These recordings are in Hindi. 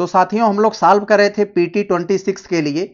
तो साथियों हम लोग सॉल्व कर रहे थे पीटी 26 के लिए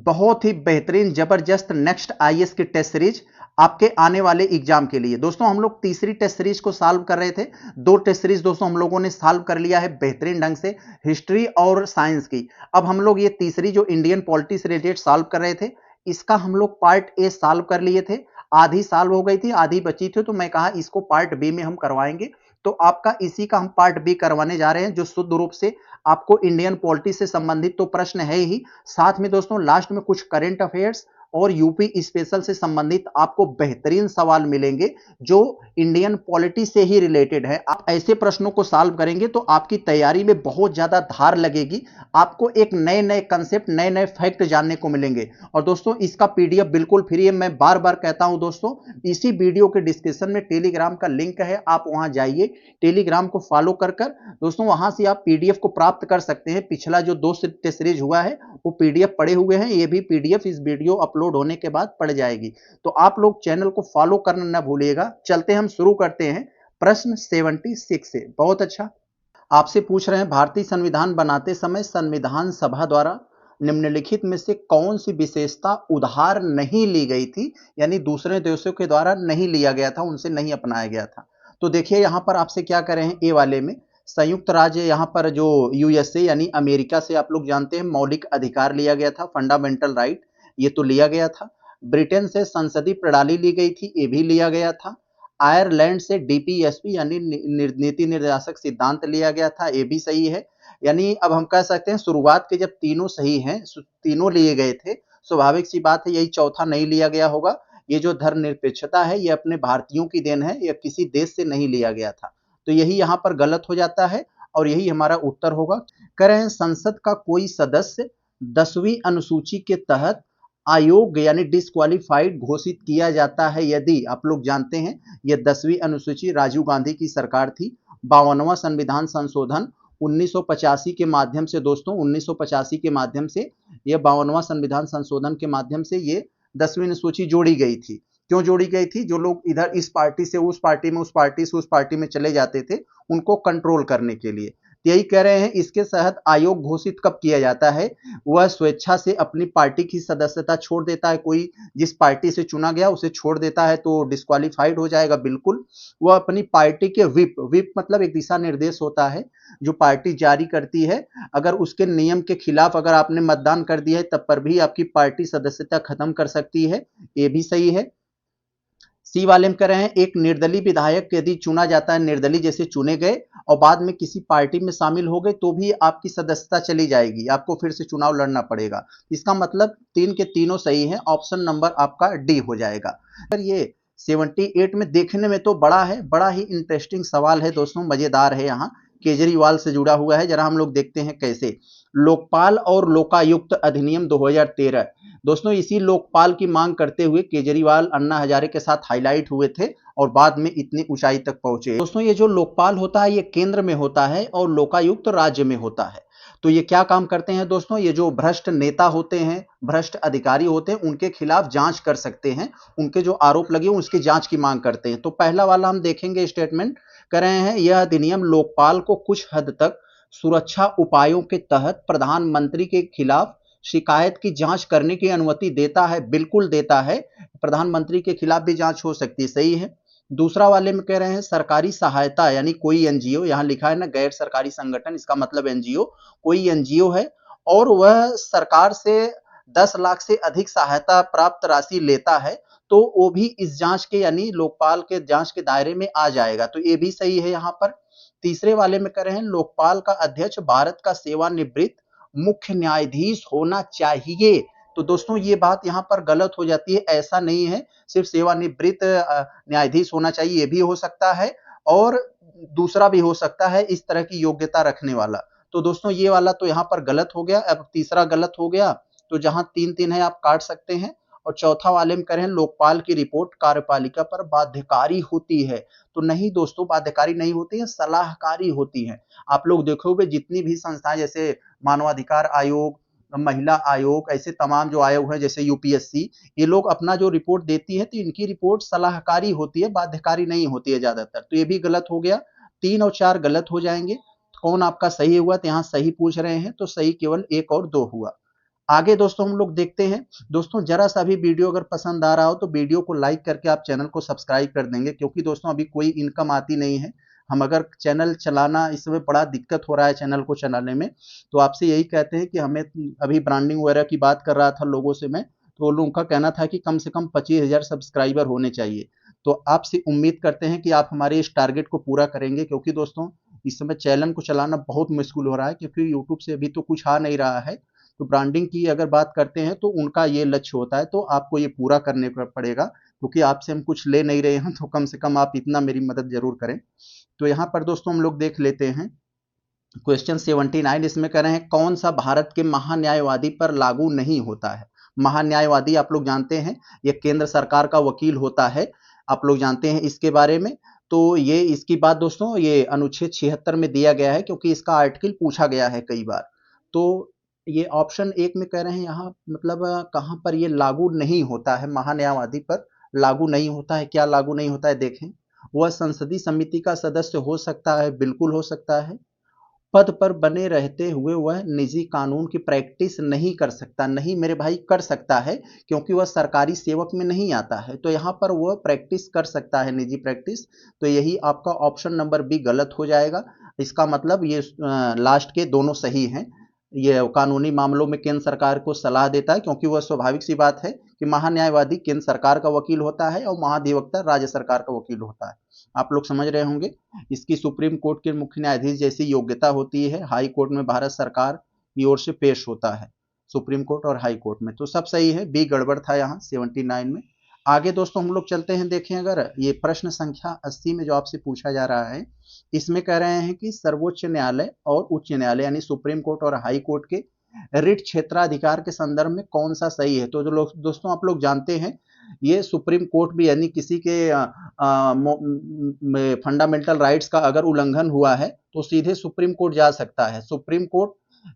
बहुत ही बेहतरीन जबरदस्त नेक्स्ट आईएएस की टेस्ट सीरीज आपके आने वाले एग्जाम के लिए। दोस्तों हम लोग तीसरी टेस्ट सीरीज को सॉल्व कर रहे थे। दो टेस्ट सीरीज दोस्तों हम लोगों ने सॉल्व कर लिया है बेहतरीन ढंग से, हिस्ट्री और साइंस की। अब हम लोग ये तीसरी जो इंडियन पॉलिटी से रिलेटेड सॉल्व कर रहे थे, इसका हम लोग पार्ट ए सॉल्व कर लिए थे। आधी सॉल्व हो गई थी, आधी बची थी, तो मैं कहा इसको पार्ट बी में हम करवाएंगे। तो आपका इसी का हम पार्ट बी करवाने जा रहे हैं, जो शुद्ध रूप से आपको इंडियन पॉलिटी से संबंधित तो प्रश्न है ही, साथ में दोस्तों लास्ट में कुछ करंट अफेयर्स और यूपी स्पेशल से संबंधित आपको बेहतरीन सवाल मिलेंगे जो इंडियन पॉलिटी से ही रिलेटेड है। आप ऐसे प्रश्नों को सॉल्व करेंगे तो आपकी तैयारी में बहुत ज्यादा धार लगेगी, आपको एक नए नए कंसेप्ट, नए नए फैक्ट जानने को मिलेंगे। और दोस्तों इसका पीडीएफ बिल्कुल फ्री है। मैं बार बार कहता हूं दोस्तों, इसी वीडियो के डिस्क्रिप्शन में टेलीग्राम का लिंक है, आप वहां जाइए, टेलीग्राम को फॉलो कर दोस्तों वहां से आप पीडीएफ को प्राप्त कर सकते हैं। पिछला जो दो टेस्ट सीरीज हुआ है वो पीडीएफ पड़े हुए हैं, ये भी पीडीएफ इस वीडियो अपलोड होने के बाद पड़ जाएगी। तो आप लोग चैनल को फॉलो करना ना भूलिएगा। चलते हम शुरू करते हैं प्रश्न 76 से। बहुत अच्छा, आपसे पूछ रहे हैं भारतीय संविधान बनाते समय संविधान सभा द्वारा निम्नलिखित में से कौन सी विशेषता उधार नहीं ली गई थी, यानी दूसरे देशों के द्वारा नहीं लिया गया था, उनसे नहीं अपनाया गया था। तो देखिए यहां पर आपसे क्या करें हैं, ए वाले में संयुक्त राज्य, यहां पर जो यूएसए यानी अमेरिका से आप लोग जानते हैं मौलिक अधिकार लिया गया था, फंडामेंटल राइट, ये तो लिया गया था। ब्रिटेन से संसदीय प्रणाली ली गई थी, ये भी लिया गया था। आयरलैंड से डीपीएसपी यानी नीति निर्देशक सिद्धांत लिया गया था, ये भी सही है। यानी अब हम कह सकते हैं शुरुआत के जब तीनों सही हैं, तीनों लिए गए थे, स्वाभाविक सी बात है यही चौथा नहीं लिया गया होगा। ये जो धर्मनिरपेक्षता है ये अपने भारतीयों की देन है, ये किसी देश से नहीं लिया गया था। तो यही यहाँ पर गलत हो जाता है और यही हमारा उत्तर होगा। कह रहे हैं संसद का कोई सदस्य 10वीं अनुसूची के तहत अयोग्य यानी डिस्क्वालिफाइड घोषित किया जाता है यदि, आप लोग जानते हैं ये 10वीं अनुसूची राजीव गांधी की सरकार थी। 52वां संविधान संशोधन 1985 के माध्यम से, दोस्तों 1985 के माध्यम से, ये 52वां संविधान संशोधन के माध्यम से ये 10वीं अनुसूची जोड़ी गई थी। क्यों जोड़ी गई थी? जो लोग इधर इस पार्टी से उस पार्टी में, उस पार्टी से उस पार्टी में चले जाते थे, उनको कंट्रोल करने के लिए। यही कह रहे हैं इसके तहत आयोग घोषित कब किया जाता है? वह स्वेच्छा से अपनी पार्टी की सदस्यता छोड़ देता है, कोई जिस पार्टी से चुना गया उसे छोड़ देता है तो डिस्क्वालिफाइड हो जाएगा बिल्कुल। वह अपनी पार्टी के विप मतलब एक दिशा निर्देश होता है जो पार्टी जारी करती है, अगर उसके नियम के खिलाफ अगर आपने मतदान कर दिया है तब पर भी आपकी पार्टी सदस्यता खत्म कर सकती है, ये भी सही है। सी वाले में कह रहे हैं एक निर्दलीय विधायक यदि चुना जाता है, निर्दलीय जैसे चुने गए और बाद में किसी पार्टी में शामिल हो गए तो भी आपकी सदस्यता चली जाएगी, आपको फिर से चुनाव लड़ना पड़ेगा। इसका मतलब तीन के तीनों सही है, ऑप्शन नंबर आपका डी हो जाएगा। ये 78 में देखने में तो बड़ा है, बड़ा ही इंटरेस्टिंग सवाल है दोस्तों, मजेदार है, यहाँ केजरीवाल से जुड़ा हुआ है। जरा हम लोग देखते हैं कैसे। लोकपाल और लोकायुक्त अधिनियम 2013, दोस्तों इसी लोकपाल की मांग करते हुए केजरीवाल अन्ना हजारे के साथ हाईलाइट हुए थे और बाद में इतनी ऊंचाई तक पहुंचे। दोस्तों ये जो लोकपाल होता है ये केंद्र में होता है और लोकायुक्त राज्य में होता है। तो ये क्या काम करते हैं दोस्तों? ये जो भ्रष्ट नेता होते हैं, भ्रष्ट अधिकारी होते हैं, उनके खिलाफ जांच कर सकते हैं, उनके जो आरोप लगे उसकी जांच की मांग करते हैं। तो पहला वाला हम देखेंगे स्टेटमेंट, कर रहे हैं यह अधिनियम लोकपाल को कुछ हद तक सुरक्षा उपायों के तहत प्रधानमंत्री के खिलाफ शिकायत की जांच करने की अनुमति देता है, बिल्कुल देता है, प्रधानमंत्री के खिलाफ भी जांच हो सकती है, सही है। दूसरा वाले में कह रहे हैं सरकारी सहायता यानी कोई एनजीओ, यहां लिखा है ना गैर सरकारी संगठन, इसका मतलब एनजीओ, कोई एनजीओ है और वह सरकार से 10 लाख से अधिक सहायता प्राप्त राशि लेता है तो वो भी इस जांच के यानी लोकपाल के जांच के दायरे में आ जाएगा, तो ये भी सही है यहां पर। तीसरे वाले में कह रहे हैं लोकपाल का अध्यक्ष भारत का सेवानिवृत्त मुख्य न्यायाधीश होना चाहिए। तो दोस्तों ये बात यहां पर गलत हो जाती है, ऐसा नहीं है सिर्फ सेवानिवृत्त न्यायाधीश होना चाहिए, ये भी हो सकता है और दूसरा भी हो सकता है इस तरह की योग्यता रखने वाला। तो दोस्तों ये वाला तो यहां पर गलत हो गया, अब तीसरा गलत हो गया, तो जहां 3-3 है आप काट सकते हैं। और चौथा वाले में करें लोकपाल की रिपोर्ट कार्यपालिका पर बाध्यकारी होती है, तो नहीं दोस्तों बाध्यकारी नहीं होती है, सलाहकारी होती है। आप लोग देखोगे जितनी भी संस्थाएं जैसे मानवाधिकार आयोग, महिला आयोग, ऐसे तमाम जो आयोग हैं जैसे यूपीएससी, ये लोग अपना जो रिपोर्ट देती है तो इनकी रिपोर्ट सलाहकारी होती है, बाध्यकारी नहीं होती है ज्यादातर, तो ये भी गलत हो गया। 3 और 4 गलत हो जाएंगे। कौन आपका सही हुआ, तो यहाँ सही पूछ रहे हैं, तो सही केवल 1 और 2 हुआ। आगे दोस्तों हम लोग देखते हैं। दोस्तों जरा सा भी वीडियो अगर पसंद आ रहा हो तो वीडियो को लाइक करके आप चैनल को सब्सक्राइब कर देंगे, क्योंकि दोस्तों अभी कोई इनकम आती नहीं है। हम अगर चैनल चलाना, इस समय बड़ा दिक्कत हो रहा है चैनल को चलाने में, तो आपसे यही कहते हैं कि हमें, अभी ब्रांडिंग वगैरह की बात कर रहा था लोगों से मैं, तो लोगों का कहना था कि कम से कम 25,000 सब्सक्राइबर होने चाहिए। तो आपसे उम्मीद करते हैं कि आप हमारे इस टारगेट को पूरा करेंगे, क्योंकि दोस्तों इस समय चैनल को चलाना बहुत मुश्किल हो रहा है, क्योंकि यूट्यूब से अभी तो कुछ आ नहीं रहा है। तो ब्रांडिंग की अगर बात करते हैं तो उनका ये लक्ष्य होता है, तो आपको ये पूरा करने पड़ेगा, क्योंकि आपसे हम कुछ ले नहीं रहे हैं, तो कम से कम आप इतना मेरी मदद जरूर करें। तो यहाँ पर दोस्तों हम लोग देख लेते हैं क्वेश्चन 79। इसमें कह रहे हैं कौन सा भारत के महान्यायवादी पर लागू नहीं होता है। महान्यायवादी आप लोग जानते हैं, ये केंद्र सरकार का वकील होता है, आप लोग जानते हैं इसके बारे में। तो ये इसकी बात दोस्तों ये अनुच्छेद 76 में दिया गया है, क्योंकि इसका आर्टिकल पूछा गया है कई बार। तो ये ऑप्शन 1 में कह रहे हैं यहाँ, मतलब कहाँ पर ये लागू नहीं होता है, महान्यायवादी पर लागू नहीं होता है। क्या लागू नहीं होता है देखें। वह संसदीय समिति का सदस्य हो सकता है, बिल्कुल हो सकता है। पद पर बने रहते हुए वह निजी कानून की प्रैक्टिस नहीं कर सकता। नहीं मेरे भाई, कर सकता है, क्योंकि वह सरकारी सेवक में नहीं आता है, तो यहाँ पर वह प्रैक्टिस कर सकता है, निजी प्रैक्टिस। तो यही आपका ऑप्शन नंबर बी गलत हो जाएगा। इसका मतलब ये लास्ट के दोनों सही हैं। ये कानूनी मामलों में केंद्र सरकार को सलाह देता है, क्योंकि वह स्वाभाविक सी बात है कि महान्यायवादी केंद्र सरकार का वकील होता है और महाधिवक्ता राज्य सरकार का वकील होता है। आप लोग समझ रहे होंगे। इसकी सुप्रीम कोर्ट के मुख्य न्यायाधीश जैसी योग्यता होती है। हाई कोर्ट में भारत सरकार की ओर से पेश होता है, सुप्रीम कोर्ट और हाई कोर्ट में। तो सब सही है, बी गड़बड़ था यहाँ 79 में। आगे दोस्तों हम लोग चलते हैं। देखें, अगर ये प्रश्न संख्या 80 में जो आपसे पूछा जा रहा है, इसमें कह रहे हैं कि सर्वोच्च न्यायालय और उच्च न्यायालय यानी सुप्रीम कोर्ट और हाई कोर्ट के रिट क्षेत्राधिकार के संदर्भ में कौन सा सही है। तो जो लोग दोस्तों आप लोग जानते हैं, ये सुप्रीम कोर्ट भी, यानी किसी के फंडामेंटल राइट्स का अगर उल्लंघन हुआ है तो सीधे सुप्रीम कोर्ट जा सकता है। सुप्रीम कोर्ट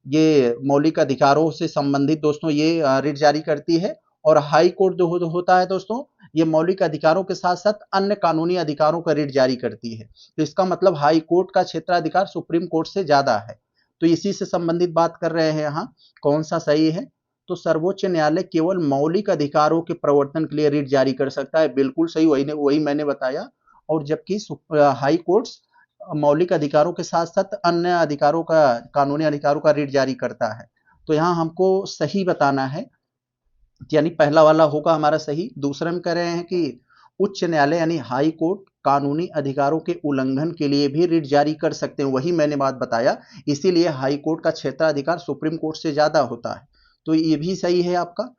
ये मौलिक अधिकारों से संबंधित दोस्तों ये रिट जारी करती है, और हाई कोर्ट जो होता है दोस्तों, ये मौलिक अधिकारों के साथ साथ अन्य कानूनी अधिकारों का रिट जारी करती है। तो इसका मतलब हाई कोर्ट का क्षेत्राधिकार सुप्रीम कोर्ट से ज्यादा है। तो इसी से संबंधित बात कर रहे हैं यहाँ, कौन सा सही है। तो सर्वोच्च न्यायालय केवल मौलिक अधिकारों के प्रवर्तन के लिए रिट जारी कर सकता है, बिल्कुल सही, वही मैंने बताया। और जबकि हाई कोर्ट्स मौलिक अधिकारों के साथ साथ अन्य अधिकारों का, कानूनी अधिकारों का रिट जारी करता है। तो यहाँ हमको सही बताना है, यानी पहला वाला होगा हमारा सही। दूसरे में कह रहे हैं कि उच्च न्यायालय यानी हाई कोर्ट कानूनी अधिकारों के उल्लंघन के लिए भी रिट जारी कर सकते हैं, वही मैंने बात बताया। इसीलिए हाई कोर्ट का क्षेत्राधिकार सुप्रीम कोर्ट से ज्यादा होता है, तो ये भी सही है आपका।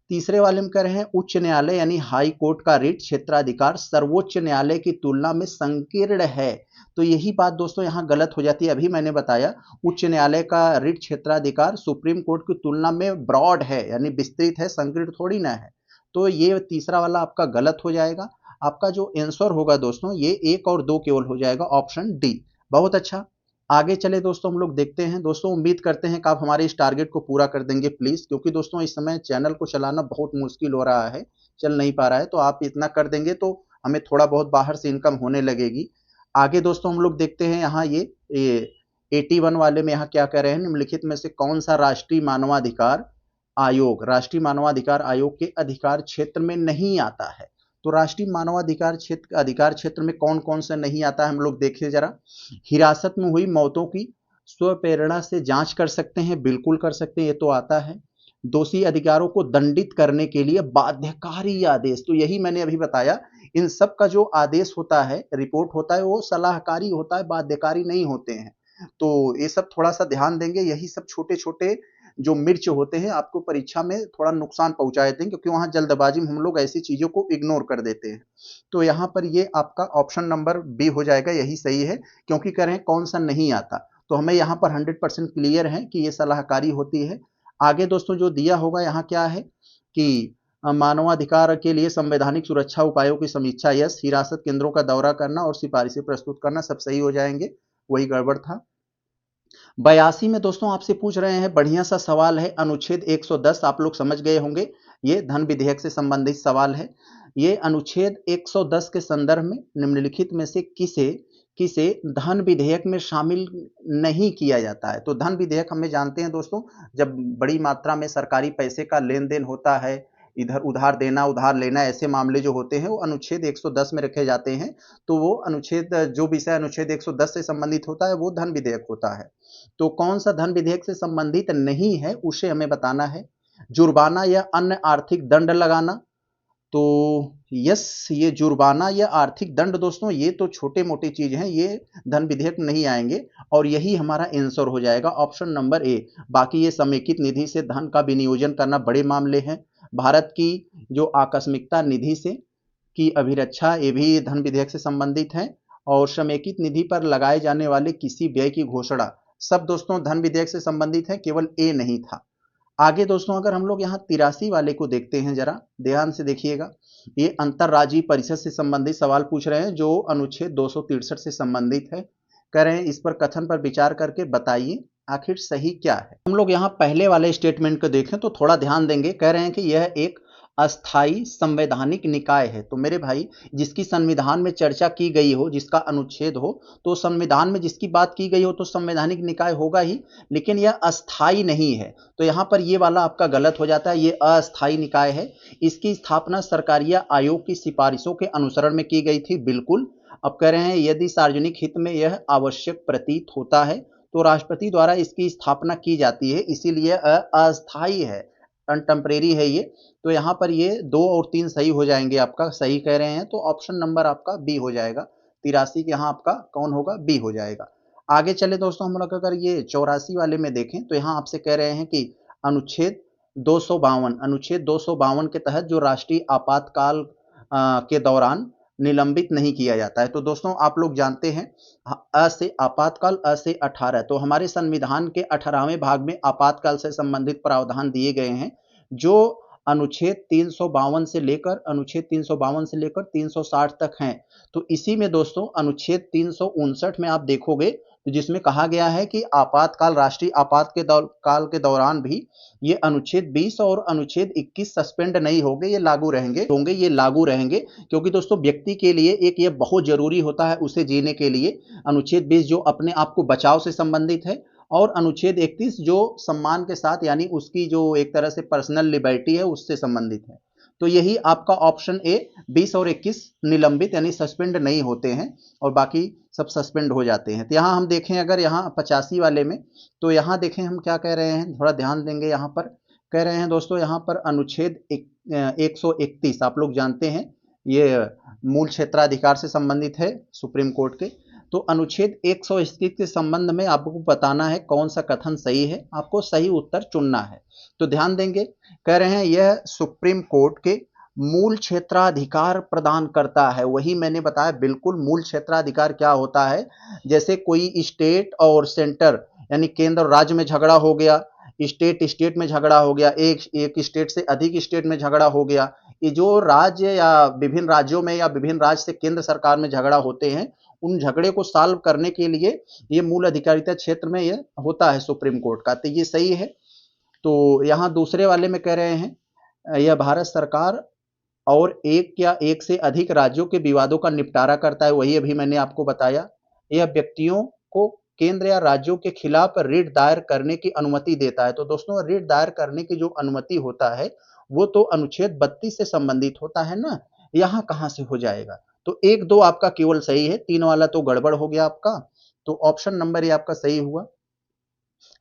तीसरे वाले में कह रहे हैं उच्च न्यायालय यानी हाई कोर्ट का रिट क्षेत्राधिकार सर्वोच्च न्यायालय की तुलना में संकीर्ण है। तो यही बात दोस्तों यहाँ गलत हो जाती है। अभी मैंने बताया उच्च न्यायालय का रिट क्षेत्राधिकार सुप्रीम कोर्ट की तुलना में ब्रॉड है, यानी विस्तृत है, संकीर्ण थोड़ी ना है। तो ये तीसरा वाला आपका गलत हो जाएगा। आपका जो आंसर होगा दोस्तों, ये 1 और 2 केवल हो जाएगा, ऑप्शन डी। बहुत अच्छा, आगे चले दोस्तों हम लोग देखते हैं। दोस्तों उम्मीद करते हैं कि आप हमारे इस टारगेट को पूरा कर देंगे प्लीज, क्योंकि दोस्तों इस समय चैनल को चलाना बहुत मुश्किल हो रहा है, चल नहीं पा रहा है। तो आप इतना कर देंगे तो हमें थोड़ा बहुत बाहर से इनकम होने लगेगी। आगे दोस्तों हम लोग देखते हैं यहाँ ये 81 वाले में यहाँ क्या कह रहे हैं, निम्नलिखित में से कौन सा राष्ट्रीय मानवाधिकार आयोग राष्ट्रीय मानवाधिकार आयोग के अधिकार क्षेत्र में नहीं आता है। तो राष्ट्रीय मानवाधिकार क्षेत्र में कौन कौन सा नहीं आता है, हम लोग देखिए जरा। हिरासत में हुई मौतों की स्वप्रेरणा से जांच कर सकते हैं, बिल्कुल कर सकते हैं, ये तो आता है। दोषी अधिकारों को दंडित करने के लिए बाध्यकारी आदेश, तो यही मैंने अभी बताया, इन सब का जो आदेश होता है, रिपोर्ट होता है, वो सलाहकारी होता है, बाध्यकारी नहीं होते हैं। तो ये सब थोड़ा सा ध्यान देंगे। यही सब छोटे छोटे जो मिर्च होते हैं आपको परीक्षा में थोड़ा नुकसान पहुंचा देते हैं, क्योंकि वहां जल्दबाजी में हम लोग ऐसी चीजों को इग्नोर कर देते हैं। तो यहाँ पर ये आपका ऑप्शन नंबर बी हो जाएगा, यही सही है, क्योंकि कह रहे हैं कौन सा नहीं आता। तो हमें यहाँ पर 100% क्लियर है कि ये सलाहकारी होती है। आगे दोस्तों जो दिया होगा यहाँ क्या है कि मानवाधिकार के लिए संवैधानिक सुरक्षा उपायों की समीक्षा, यस। हिरासत केंद्रों का दौरा करना और सिफारिशें प्रस्तुत करना, सब सही हो जाएंगे, वही गड़बड़ था। 82 में दोस्तों आपसे पूछ रहे हैं, बढ़िया सा सवाल है, अनुच्छेद 110 आप लोग समझ गए होंगे, ये धन विधेयक से संबंधित सवाल है। ये अनुच्छेद 110 के संदर्भ में निम्नलिखित में से किसे किसे धन विधेयक में शामिल नहीं किया जाता है। तो धन विधेयक हमें जानते हैं दोस्तों, जब बड़ी मात्रा में सरकारी पैसे का लेन देन होता है, इधर उधार देना उधार लेना, ऐसे मामले जो होते हैं वो अनुच्छेद 110 में रखे जाते हैं। तो वो अनुच्छेद, जो विषय अनुच्छेद 110 से संबंधित होता है वो धन विधेयक होता है। तो कौन सा धन विधेयक से संबंधित नहीं है उसे हमें बताना है। जुर्माना या अन्य आर्थिक दंड लगाना, तो यस, ये जुर्माना या आर्थिक दंड दोस्तों ये तो छोटे मोटी चीज हैं, ये धन विधेयक में नहीं आएंगे और यही हमारा आंसर हो जाएगा ऑप्शन नंबर ए। बाकी ये समेकित निधि से धन का विनियोजन करना बड़े मामले हैं। भारत की जो आकस्मिकता निधि से की अभिरक्षा, ये भी धन विधेयक से संबंधित है। और समेकित निधि पर लगाए जाने वाले किसी व्यय की घोषणा, सब दोस्तों धन विधेयक से संबंधित है, केवल ए नहीं था। आगे दोस्तों अगर हम लोग यहाँ 83 वाले को देखते हैं, जरा ध्यान से देखिएगा। ये अंतरराज्यीय परिषद से संबंधित सवाल पूछ रहे हैं जो अनुच्छेद 263 से संबंधित है। कह रहे हैं इस पर कथन पर विचार करके बताइए आखिर सही क्या है। हम लोग यहाँ पहले वाले स्टेटमेंट को देखें तो थोड़ा ध्यान देंगे। कह रहे हैं कि यह एक अस्थाई संवैधानिक निकाय है। तो मेरे भाई, जिसकी संविधान में चर्चा की गई हो, जिसका अनुच्छेद हो, तो संविधान में जिसकी बात की गई हो तो संवैधानिक निकाय होगा ही, लेकिन यह अस्थाई नहीं है। तो यहाँ पर ये वाला आपका गलत हो जाता है, ये अस्थाई निकाय है। इसकी स्थापना सरकारिया आयोग की सिफारिशों के अनुसरण में की गई थी, बिल्कुल। अब कह रहे हैं यदि सार्वजनिक हित में यह आवश्यक प्रतीत होता है तो राष्ट्रपति द्वारा इसकी स्थापना की जाती है, इसीलिए अस्थाई है, अनटेम्परेरी है ये। तो यहाँ पर ये 2 और 3 सही हो जाएंगे, आपका सही कह रहे हैं, तो ऑप्शन नंबर आपका बी हो जाएगा। 83 के यहाँ आपका कौन होगा, बी हो जाएगा। आगे चले दोस्तों, हम लोग अगर ये 84 वाले में देखें तो यहाँ आपसे कह रहे हैं कि अनुच्छेद 252 के तहत जो राष्ट्रीय आपातकाल के दौरान निलंबित नहीं किया जाता है। तो दोस्तों आप लोग जानते हैं अ से आपातकाल, अ से 18, तो हमारे संविधान के 18वें भाग में आपातकाल से संबंधित प्रावधान दिए गए हैं, जो अनुच्छेद 352 से लेकर 360 तक हैं। तो इसी में दोस्तों अनुच्छेद 359 में आप देखोगे तो जिसमें कहा गया है कि आपातकाल, राष्ट्रीय काल के दौरान भी ये अनुच्छेद 20 और अनुच्छेद 21 सस्पेंड नहीं होंगे, ये लागू रहेंगे, क्योंकि दोस्तों व्यक्ति के लिए एक ये बहुत जरूरी होता है उसे जीने के लिए। अनुच्छेद 20 जो अपने आप को बचाव से संबंधित है, और अनुच्छेद 31 जो सम्मान के साथ, यानी उसकी जो एक तरह से पर्सनल लिबर्टी है उससे संबंधित है। तो यही आपका ऑप्शन ए, 20 और 21 निलंबित यानी सस्पेंड नहीं होते हैं और बाकी सब सस्पेंड हो जाते हैं। तो यहाँ हम देखें अगर यहाँ 85 वाले में, तो यहाँ देखें हम क्या कह रहे हैं, थोड़ा ध्यान देंगे। यहाँ पर कह रहे हैं दोस्तों, यहाँ पर अनुच्छेद 131 आप लोग जानते हैं, ये मूल क्षेत्राधिकार से संबंधित है सुप्रीम कोर्ट के। तो अनुच्छेद 121 के संबंध में आपको बताना है कौन सा कथन सही है, आपको सही उत्तर चुनना है। तो ध्यान देंगे, कह रहे हैं यह सुप्रीम कोर्ट के मूल क्षेत्राधिकार प्रदान करता है। वही मैंने बताया, बिल्कुल मूल क्षेत्राधिकार क्या होता है, जैसे कोई स्टेट और सेंटर यानी केंद्र और राज्य में झगड़ा हो गया, स्टेट में झगड़ा हो गया, एक स्टेट से अधिक स्टेट में झगड़ा हो गया, ये जो राज्य या विभिन्न राज्यों में या विभिन्न राज्य से केंद्र सरकार में झगड़ा होते हैं, उन झगड़े को सॉल्व करने के लिए ये मूल अधिकारिता क्षेत्र में ये होता है सुप्रीम कोर्ट का। तो ये सही है। तो यहाँ दूसरे वाले में कह रहे हैं यह भारत सरकार और एक या एक से अधिक राज्यों के विवादों का निपटारा करता है, वही अभी मैंने आपको बताया। यह व्यक्तियों को केंद्र या राज्यों के खिलाफ रिट दायर करने की अनुमति देता है। तो दोस्तों रिट दायर करने की जो अनुमति होता है वो तो अनुच्छेद 32 से संबंधित होता है ना, यहाँ कहाँ से हो जाएगा। तो 1, 2 आपका केवल सही है, 3 वाला तो गड़बड़ हो गया आपका। तो ऑप्शन नंबर ये आपका सही हुआ।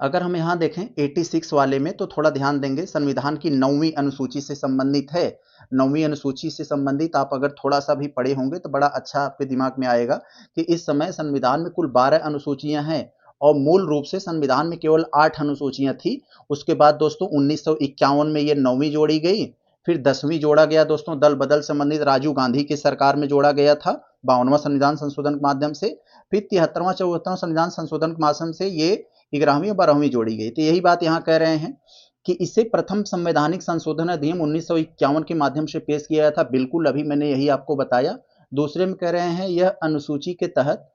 अगर हम यहाँ देखें 86 वाले में तो थोड़ा ध्यान देंगे, संविधान की 9वीं अनुसूची से संबंधित है। 9वीं अनुसूची से संबंधित आप अगर थोड़ा सा भी पढ़े होंगे तो बड़ा अच्छा आपके दिमाग में आएगा कि इस समय संविधान में कुल 12 अनुसूचियां हैं और मूल रूप से संविधान में केवल 8 अनुसूचियां थी। उसके बाद दोस्तों 1951 में ये 9वीं जोड़ी गई, फिर 10वीं जोड़ा गया दोस्तों, दल बदल संबंधित राजीव गांधी की सरकार में जोड़ा गया था 52वां संविधान संशोधन के माध्यम से, फिर 73वां 74वां संविधान संशोधन के माध्यम से ये 11वीं और 12वीं जोड़ी गई। तो यही बात यहाँ कह रहे हैं कि इसे प्रथम संवैधानिक संशोधन अधिनियम 1951 के माध्यम से पेश किया गया था, बिल्कुल अभी मैंने यही आपको बताया। दूसरे में कह रहे हैं यह अनुसूची के तहत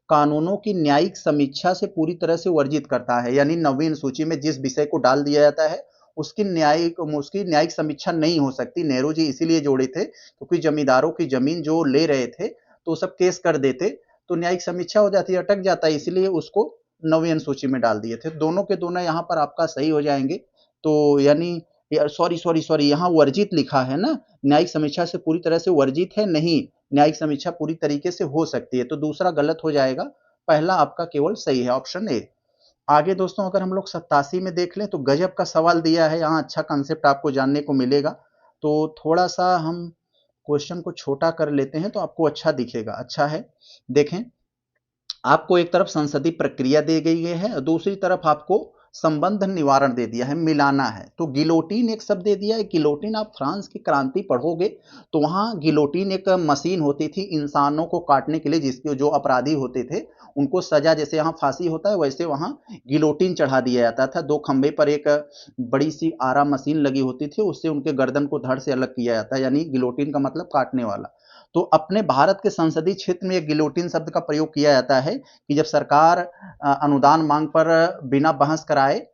कानूनों की न्यायिक समीक्षा से पूरी तरह से वर्जित करता है, यानी 9वीं अनुसूची में जिस विषय को डाल दिया जाता है उसकी न्यायिक समीक्षा नहीं हो सकती। नेहरू जी इसीलिए जोड़े थे क्योंकि जमींदारों की जमीन जो ले रहे थे तो सब केस कर देते, तो न्यायिक समीक्षा हो जाती है, अटक जाता है, इसलिए उसको 9वीं अनुसूची में डाल दिए थे। दोनों के दोनों यहाँ पर आपका सही हो जाएंगे। तो यानी सॉरी सॉरी सॉरी, यहाँ वर्जित लिखा है ना, न्यायिक समीक्षा से पूरी तरह से वर्जित है नहीं, न्यायिक समीक्षा पूरी तरीके से हो सकती है, तो दूसरा गलत हो जाएगा, पहला आपका केवल सही है, ऑप्शन ए। आगे दोस्तों अगर हम लोग 87 में देख लें तो गजब का सवाल दिया है, यहाँ अच्छा कंसेप्ट आपको जानने को मिलेगा। तो थोड़ा सा हम क्वेश्चन को छोटा कर लेते हैं तो आपको अच्छा दिखेगा। अच्छा है, देखें, आपको एक तरफ संसदीय प्रक्रिया दी गई है और दूसरी तरफ आपको संबंध निवारण दे दिया है, मिलाना है। तो गिलोटिन एक शब्द दे दिया है। गिलोटिन आप फ्रांस की क्रांति पढ़ोगे तो वहां गिलोटिन एक मशीन होती थी इंसानों को काटने के लिए, जिसके जो अपराधी होते थे उनको सजा, जैसे यहाँ फांसी होता है वैसे वहां गिलोटिन चढ़ा दिया जाता था। दो खंबे पर एक बड़ी सी आरा मशीन लगी होती थी, उससे उनके गर्दन को धड़ से अलग किया जाता है, यानी गिलोटिन का मतलब काटने वाला। तो अपने भारत के संसदीय क्षेत्र में गिलोटिन शब्द का प्रयोग किया जाता है कि जब सरकार अनुदान मांग पर बिना बहस कराए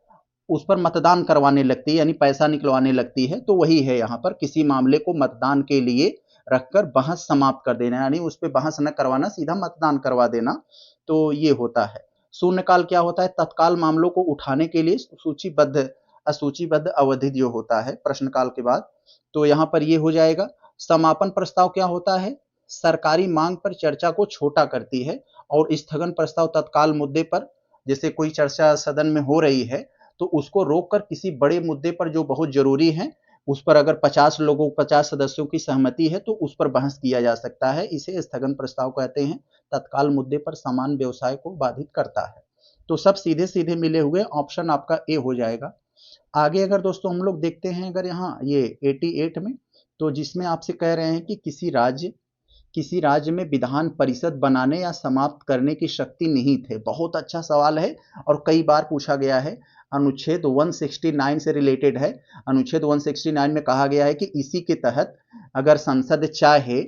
उस पर मतदान करवाने लगती है, यानी पैसा निकलवाने लगती है, तो वही है यहाँ पर, किसी मामले को मतदान के लिए रखकर बहस समाप्त कर देना, यानी उस पर बहस न करवाना, सीधा मतदान करवा देना। तो ये होता है। शून्यकाल क्या होता है? तत्काल मामलों को उठाने के लिए सूचीबद्ध असूचीबद्ध अवधि जो होता है प्रश्नकाल के बाद, तो यहाँ पर ये हो जाएगा। समापन प्रस्ताव क्या होता है? सरकारी मांग पर चर्चा को छोटा करती है। और स्थगन प्रस्ताव तत्काल मुद्दे पर, जैसे कोई चर्चा सदन में हो रही है तो उसको रोककर किसी बड़े मुद्दे पर जो बहुत जरूरी है उस पर अगर 50 सदस्यों की सहमति है तो उस पर बहस किया जा सकता है, इसे स्थगन प्रस्ताव कहते हैं। तत्काल मुद्दे पर समान व्यवसाय को बाधित करता है। तो सब सीधे सीधे मिले हुए, ऑप्शन आपका ए हो जाएगा। आगे अगर दोस्तों हम लोग देखते हैं, अगर यहाँ ये 88 में, तो जिसमें आपसे कह रहे हैं कि किसी राज्य में विधान परिषद बनाने या समाप्त करने की शक्ति निहित है। बहुत अच्छा सवाल है और कई बार पूछा गया है। अनुच्छेद 169 से रिलेटेड है। अनुच्छेद 169 में कहा गया है कि इसी के तहत अगर संसद चाहे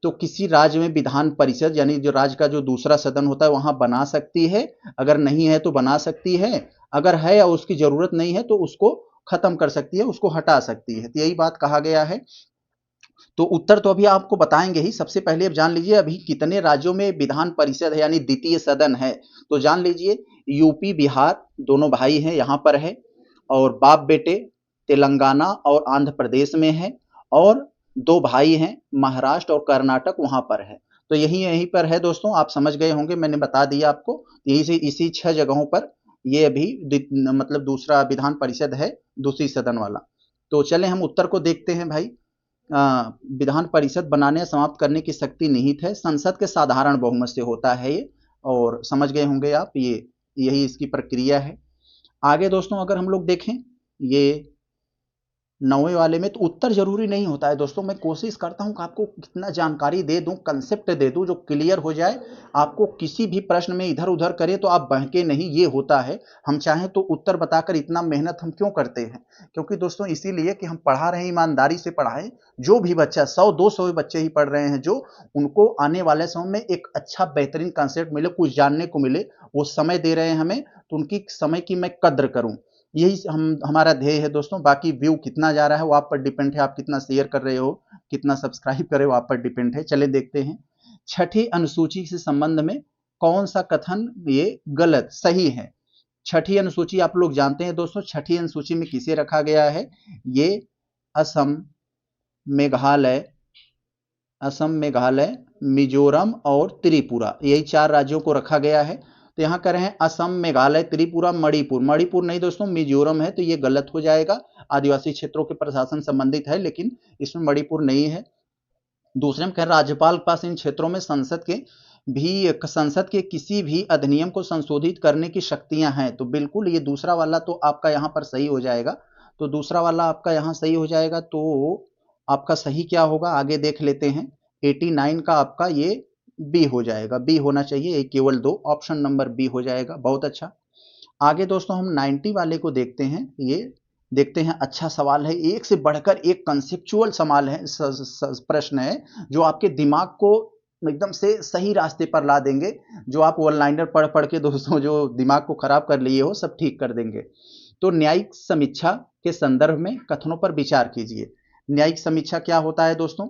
तो किसी राज्य में विधान परिषद, यानी जो राज्य का जो दूसरा सदन होता है वहां बना सकती है, अगर नहीं है तो बना सकती है, अगर है या उसकी जरूरत नहीं है तो उसको खत्म कर सकती है, उसको हटा सकती है। तो यही बात कहा गया है। तो उत्तर तो अभी आपको बताएंगे ही, सबसे पहले अब जान लीजिए अभी कितने राज्यों में विधान परिषद है, यानी द्वितीय सदन है। तो जान लीजिए यूपी बिहार दोनों भाई हैं यहाँ पर है, और बाप बेटे तेलंगाना और आंध्र प्रदेश में है, और दो भाई हैं महाराष्ट्र और कर्नाटक वहां पर है। तो यहीं पर है दोस्तों, आप समझ गए होंगे, मैंने बता दिया आपको। यही से इसी 6 जगहों पर ये अभी मतलब दूसरा विधान परिषद है, दूसरी सदन वाला। तो चले हम उत्तर को देखते हैं भाई। विधान परिषद बनाने या समाप्त करने की शक्ति निहित है, संसद के साधारण बहुमत से होता है ये, और समझ गए होंगे आप, ये यही इसकी प्रक्रिया है। आगे दोस्तों अगर हम लोग देखें ये 9वें वाले में, तो उत्तर जरूरी नहीं होता है दोस्तों। मैं कोशिश करता हूं कि आपको कितना जानकारी दे दूं, कंसेप्ट दे दूं जो क्लियर हो जाए, आपको किसी भी प्रश्न में इधर उधर करे तो आप बहके नहीं, ये होता है। हम चाहें तो उत्तर बताकर इतना मेहनत हम क्यों करते हैं? क्योंकि दोस्तों इसीलिए कि हम पढ़ा रहे हैं, ईमानदारी से पढ़ाएं। जो भी बच्चा 100-200 बच्चे ही पढ़ रहे हैं, जो उनको आने वाले समय में एक अच्छा बेहतरीन कंसेप्ट मिले, कुछ जानने को मिले, वो समय दे रहे हैं हमें, तो उनकी समय की मैं कद्र करूं, यही हमारा ध्येय है दोस्तों। बाकी व्यू कितना जा रहा है वो आप पर डिपेंड है, आप कितना शेयर कर रहे हो, कितना सब्सक्राइब कर रहे हो, आप पर डिपेंड है। चले देखते हैं, छठी अनुसूची से संबंध में कौन सा कथन ये गलत सही है? छठी अनुसूची आप लोग जानते हैं दोस्तों, छठी अनुसूची में किसे रखा गया है? ये असम, मेघालय, मिजोरम और त्रिपुरा, यही 4 राज्यों को रखा गया है। तो यहां कह रहे हैं असम, मेघालय, त्रिपुरा, मणिपुर। मणिपुर नहीं दोस्तों, मिजोरम है, तो ये गलत हो जाएगा। आदिवासी क्षेत्रों के प्रशासन संबंधित है, लेकिन इसमें मणिपुर नहीं है। दूसरे में कह रहे राज्यपाल के पास इन क्षेत्रों में संसद के किसी भी अधिनियम को संशोधित करने की शक्तियां हैं। तो बिल्कुल ये दूसरा वाला तो आपका यहां पर सही हो जाएगा। तो दूसरा वाला आपका यहां सही हो जाएगा। तो आपका सही क्या होगा आगे देख लेते हैं। 89 का आपका ये बी हो जाएगा, बी होना चाहिए, केवल 2, ऑप्शन नंबर बी हो जाएगा। बहुत अच्छा। आगे दोस्तों हम 90 वाले को देखते हैं। ये देखते हैं, अच्छा सवाल है, एक से बढ़कर एक कंसेप्चुअल सवाल है, प्रश्न है जो आपके दिमाग को एकदम से सही रास्ते पर ला देंगे। जो आप वन लाइनर पढ़ पढ़ के दोस्तों जो दिमाग को खराब कर लिए हो, सब ठीक कर देंगे। तो न्यायिक समीक्षा के संदर्भ में कथनों पर विचार कीजिए। न्यायिक समीक्षा क्या होता है दोस्तों?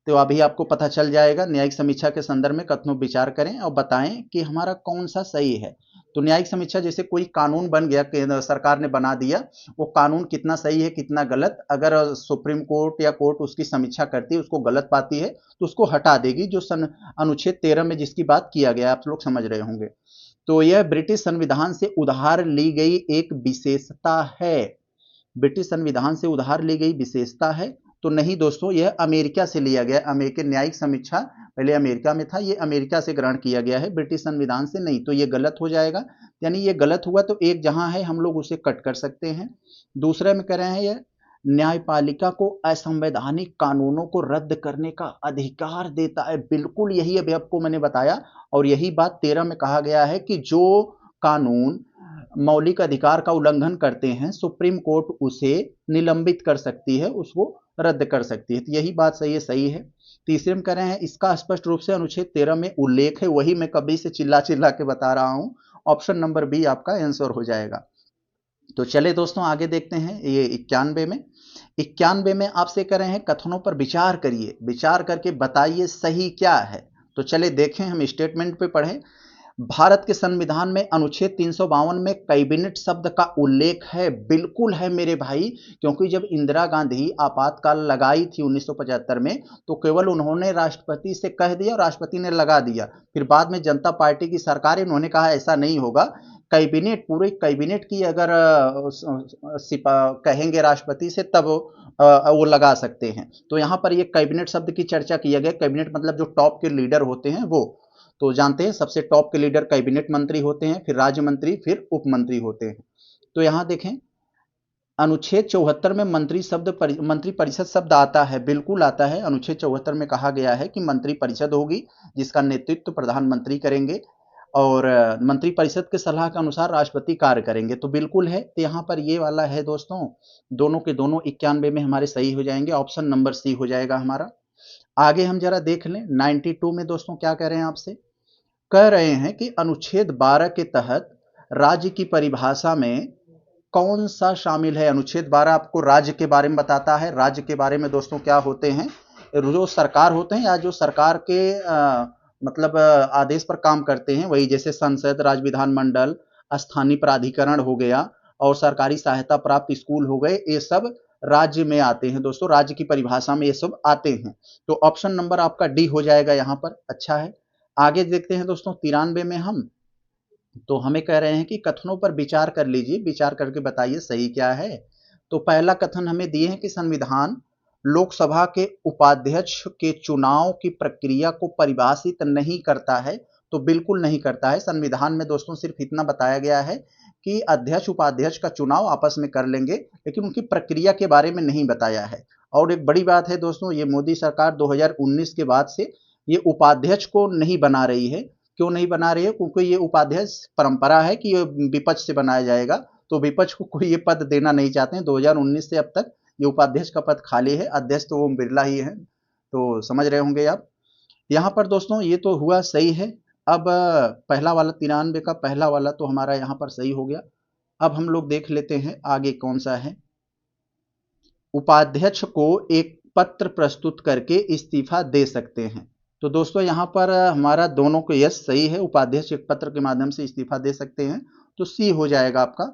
तो अभी आपको पता चल जाएगा। न्यायिक समीक्षा के संदर्भ में कथनों विचार करें और बताएं कि हमारा कौन सा सही है। तो न्यायिक समीक्षा जैसे कोई कानून बन गया, केंद्र सरकार ने बना दिया, वो कानून कितना सही है कितना गलत, अगर सुप्रीम कोर्ट या कोर्ट उसकी समीक्षा करती है, उसको गलत पाती है तो उसको हटा देगी, जो अनुच्छेद 13 में जिसकी बात किया गया, आप लोग समझ रहे होंगे। तो यह ब्रिटिश संविधान से उधार ली गई एक विशेषता है। ब्रिटिश संविधान से उधार ली गई विशेषता है तो नहीं दोस्तों, यह अमेरिका से लिया गया। अमेरिकन न्यायिक समीक्षा पहले अमेरिका में था, ये अमेरिका से ग्रहण किया गया है, ब्रिटिश संविधान से नहीं। तो ये गलत हो जाएगा, यानी ये गलत हुआ तो एक जहां है हम लोग उसे कट कर सकते हैं। दूसरे में कह रहे हैं यह न्यायपालिका को असंवैधानिक कानूनों को रद्द करने का अधिकार देता है। बिल्कुल यही अभी आपको मैंने बताया, और यही बात 13 में कहा गया है कि जो कानून मौलिक अधिकार का उल्लंघन करते हैं, सुप्रीम कोर्ट उसे निलंबित कर सकती है, उसको रद्द कर सकती है। तो यही बात सही है। तीसरे में कह रहे हैं इसका स्पष्ट रूप से अनुच्छेद 13 में उल्लेख है, वही मैं कभी से चिल्ला चिल्ला के बता रहा हूं। ऑप्शन नंबर बी आपका आंसर हो जाएगा। तो चले दोस्तों आगे देखते हैं। ये 91 में आपसे कह रहे हैं कथनों पर विचार करिए, विचार करके बताइए सही क्या है। तो चले देखें, हम स्टेटमेंट पे पढ़ें। भारत के संविधान में अनुच्छेद 352 में कैबिनेट शब्द का उल्लेख है। बिल्कुल है मेरे भाई, क्योंकि जब इंदिरा गांधी आपातकाल लगाई थी 1975 में, तो केवल उन्होंने राष्ट्रपति से कह दिया, राष्ट्रपति ने लगा दिया। फिर बाद में जनता पार्टी की सरकार है, उन्होंने कहा ऐसा नहीं होगा, कैबिनेट, पूरे कैबिनेट की अगर कहेंगे राष्ट्रपति से तब वो लगा सकते हैं। तो यहाँ पर ये कैबिनेट शब्द की चर्चा किया गया। कैबिनेट मतलब जो टॉप के लीडर होते हैं वो, तो जानते हैं सबसे टॉप के लीडर कैबिनेट मंत्री होते हैं, फिर राज्य मंत्री, फिर उप मंत्री होते हैं। तो यहां देखें अनुच्छेद 74 में मंत्री परिषद शब्द आता है, बिल्कुल आता है। अनुच्छेद 74 में कहा गया है कि मंत्री परिषद होगी जिसका नेतृत्व प्रधानमंत्री करेंगे और मंत्री परिषद के सलाह के अनुसार राष्ट्रपति कार्य करेंगे। तो बिल्कुल है। तो यहाँ पर ये वाला है दोस्तों, दोनों के दोनों 91 में हमारे सही हो जाएंगे। ऑप्शन नंबर सी हो जाएगा हमारा। आगे हम जरा देख लें 92 में दोस्तों क्या कह रहे हैं आपसे, कह रहे हैं कि अनुच्छेद 12 के तहत राज्य की परिभाषा में कौन सा शामिल है। अनुच्छेद 12 आपको राज्य के बारे में बताता है। राज्य के बारे में दोस्तों क्या होते हैं, जो सरकार होते हैं या जो सरकार के मतलब आदेश पर काम करते हैं, वही जैसे संसद, राज्य विधानमंडल, स्थानीय प्राधिकरण हो गया और सरकारी सहायता प्राप्त स्कूल हो गए, ये सब राज्य में आते हैं दोस्तों। राज्य की परिभाषा में ये सब आते हैं। तो ऑप्शन नंबर आपका डी हो जाएगा यहाँ पर। अच्छा है, आगे देखते हैं दोस्तों 93 में हम, तो हमें कह रहे हैं कि कथनों पर विचार कर लीजिए, विचार करके बताइए सही क्या है। तो पहला कथन हमें दिए हैं कि संविधान लोकसभा के उपाध्यक्ष के चुनाव की प्रक्रिया को परिभाषित नहीं करता है। तो बिल्कुल नहीं करता है। संविधान में दोस्तों सिर्फ इतना बताया गया है कि अध्यक्ष उपाध्यक्ष का चुनाव आपस में कर लेंगे, लेकिन उनकी प्रक्रिया के बारे में नहीं बताया है। और एक बड़ी बात है दोस्तों, ये मोदी सरकार 2019 के बाद से ये उपाध्यक्ष को नहीं बना रही है। क्यों नहीं बना रही है? क्योंकि ये उपाध्यक्ष परंपरा है कि ये विपक्ष से बनाया जाएगा, तो विपक्ष को कोई ये पद देना नहीं चाहते हैं। 2019 से अब तक ये उपाध्यक्ष का पद खाली है, अध्यक्ष तो ओम बिरला ही है। तो समझ रहे होंगे आप। यहाँ पर दोस्तों ये तो हुआ सही है। अब पहला वाला 93 का पहला वाला तो हमारा यहाँ पर सही हो गया। अब हम लोग देख लेते हैं आगे कौन सा है। उपाध्यक्ष को एक पत्र प्रस्तुत करके इस्तीफा दे सकते हैं। तो दोस्तों यहाँ पर हमारा दोनों को यस सही है, उपाध्यक्ष एक पत्र के माध्यम से इस्तीफा दे सकते हैं। तो सी हो जाएगा आपका।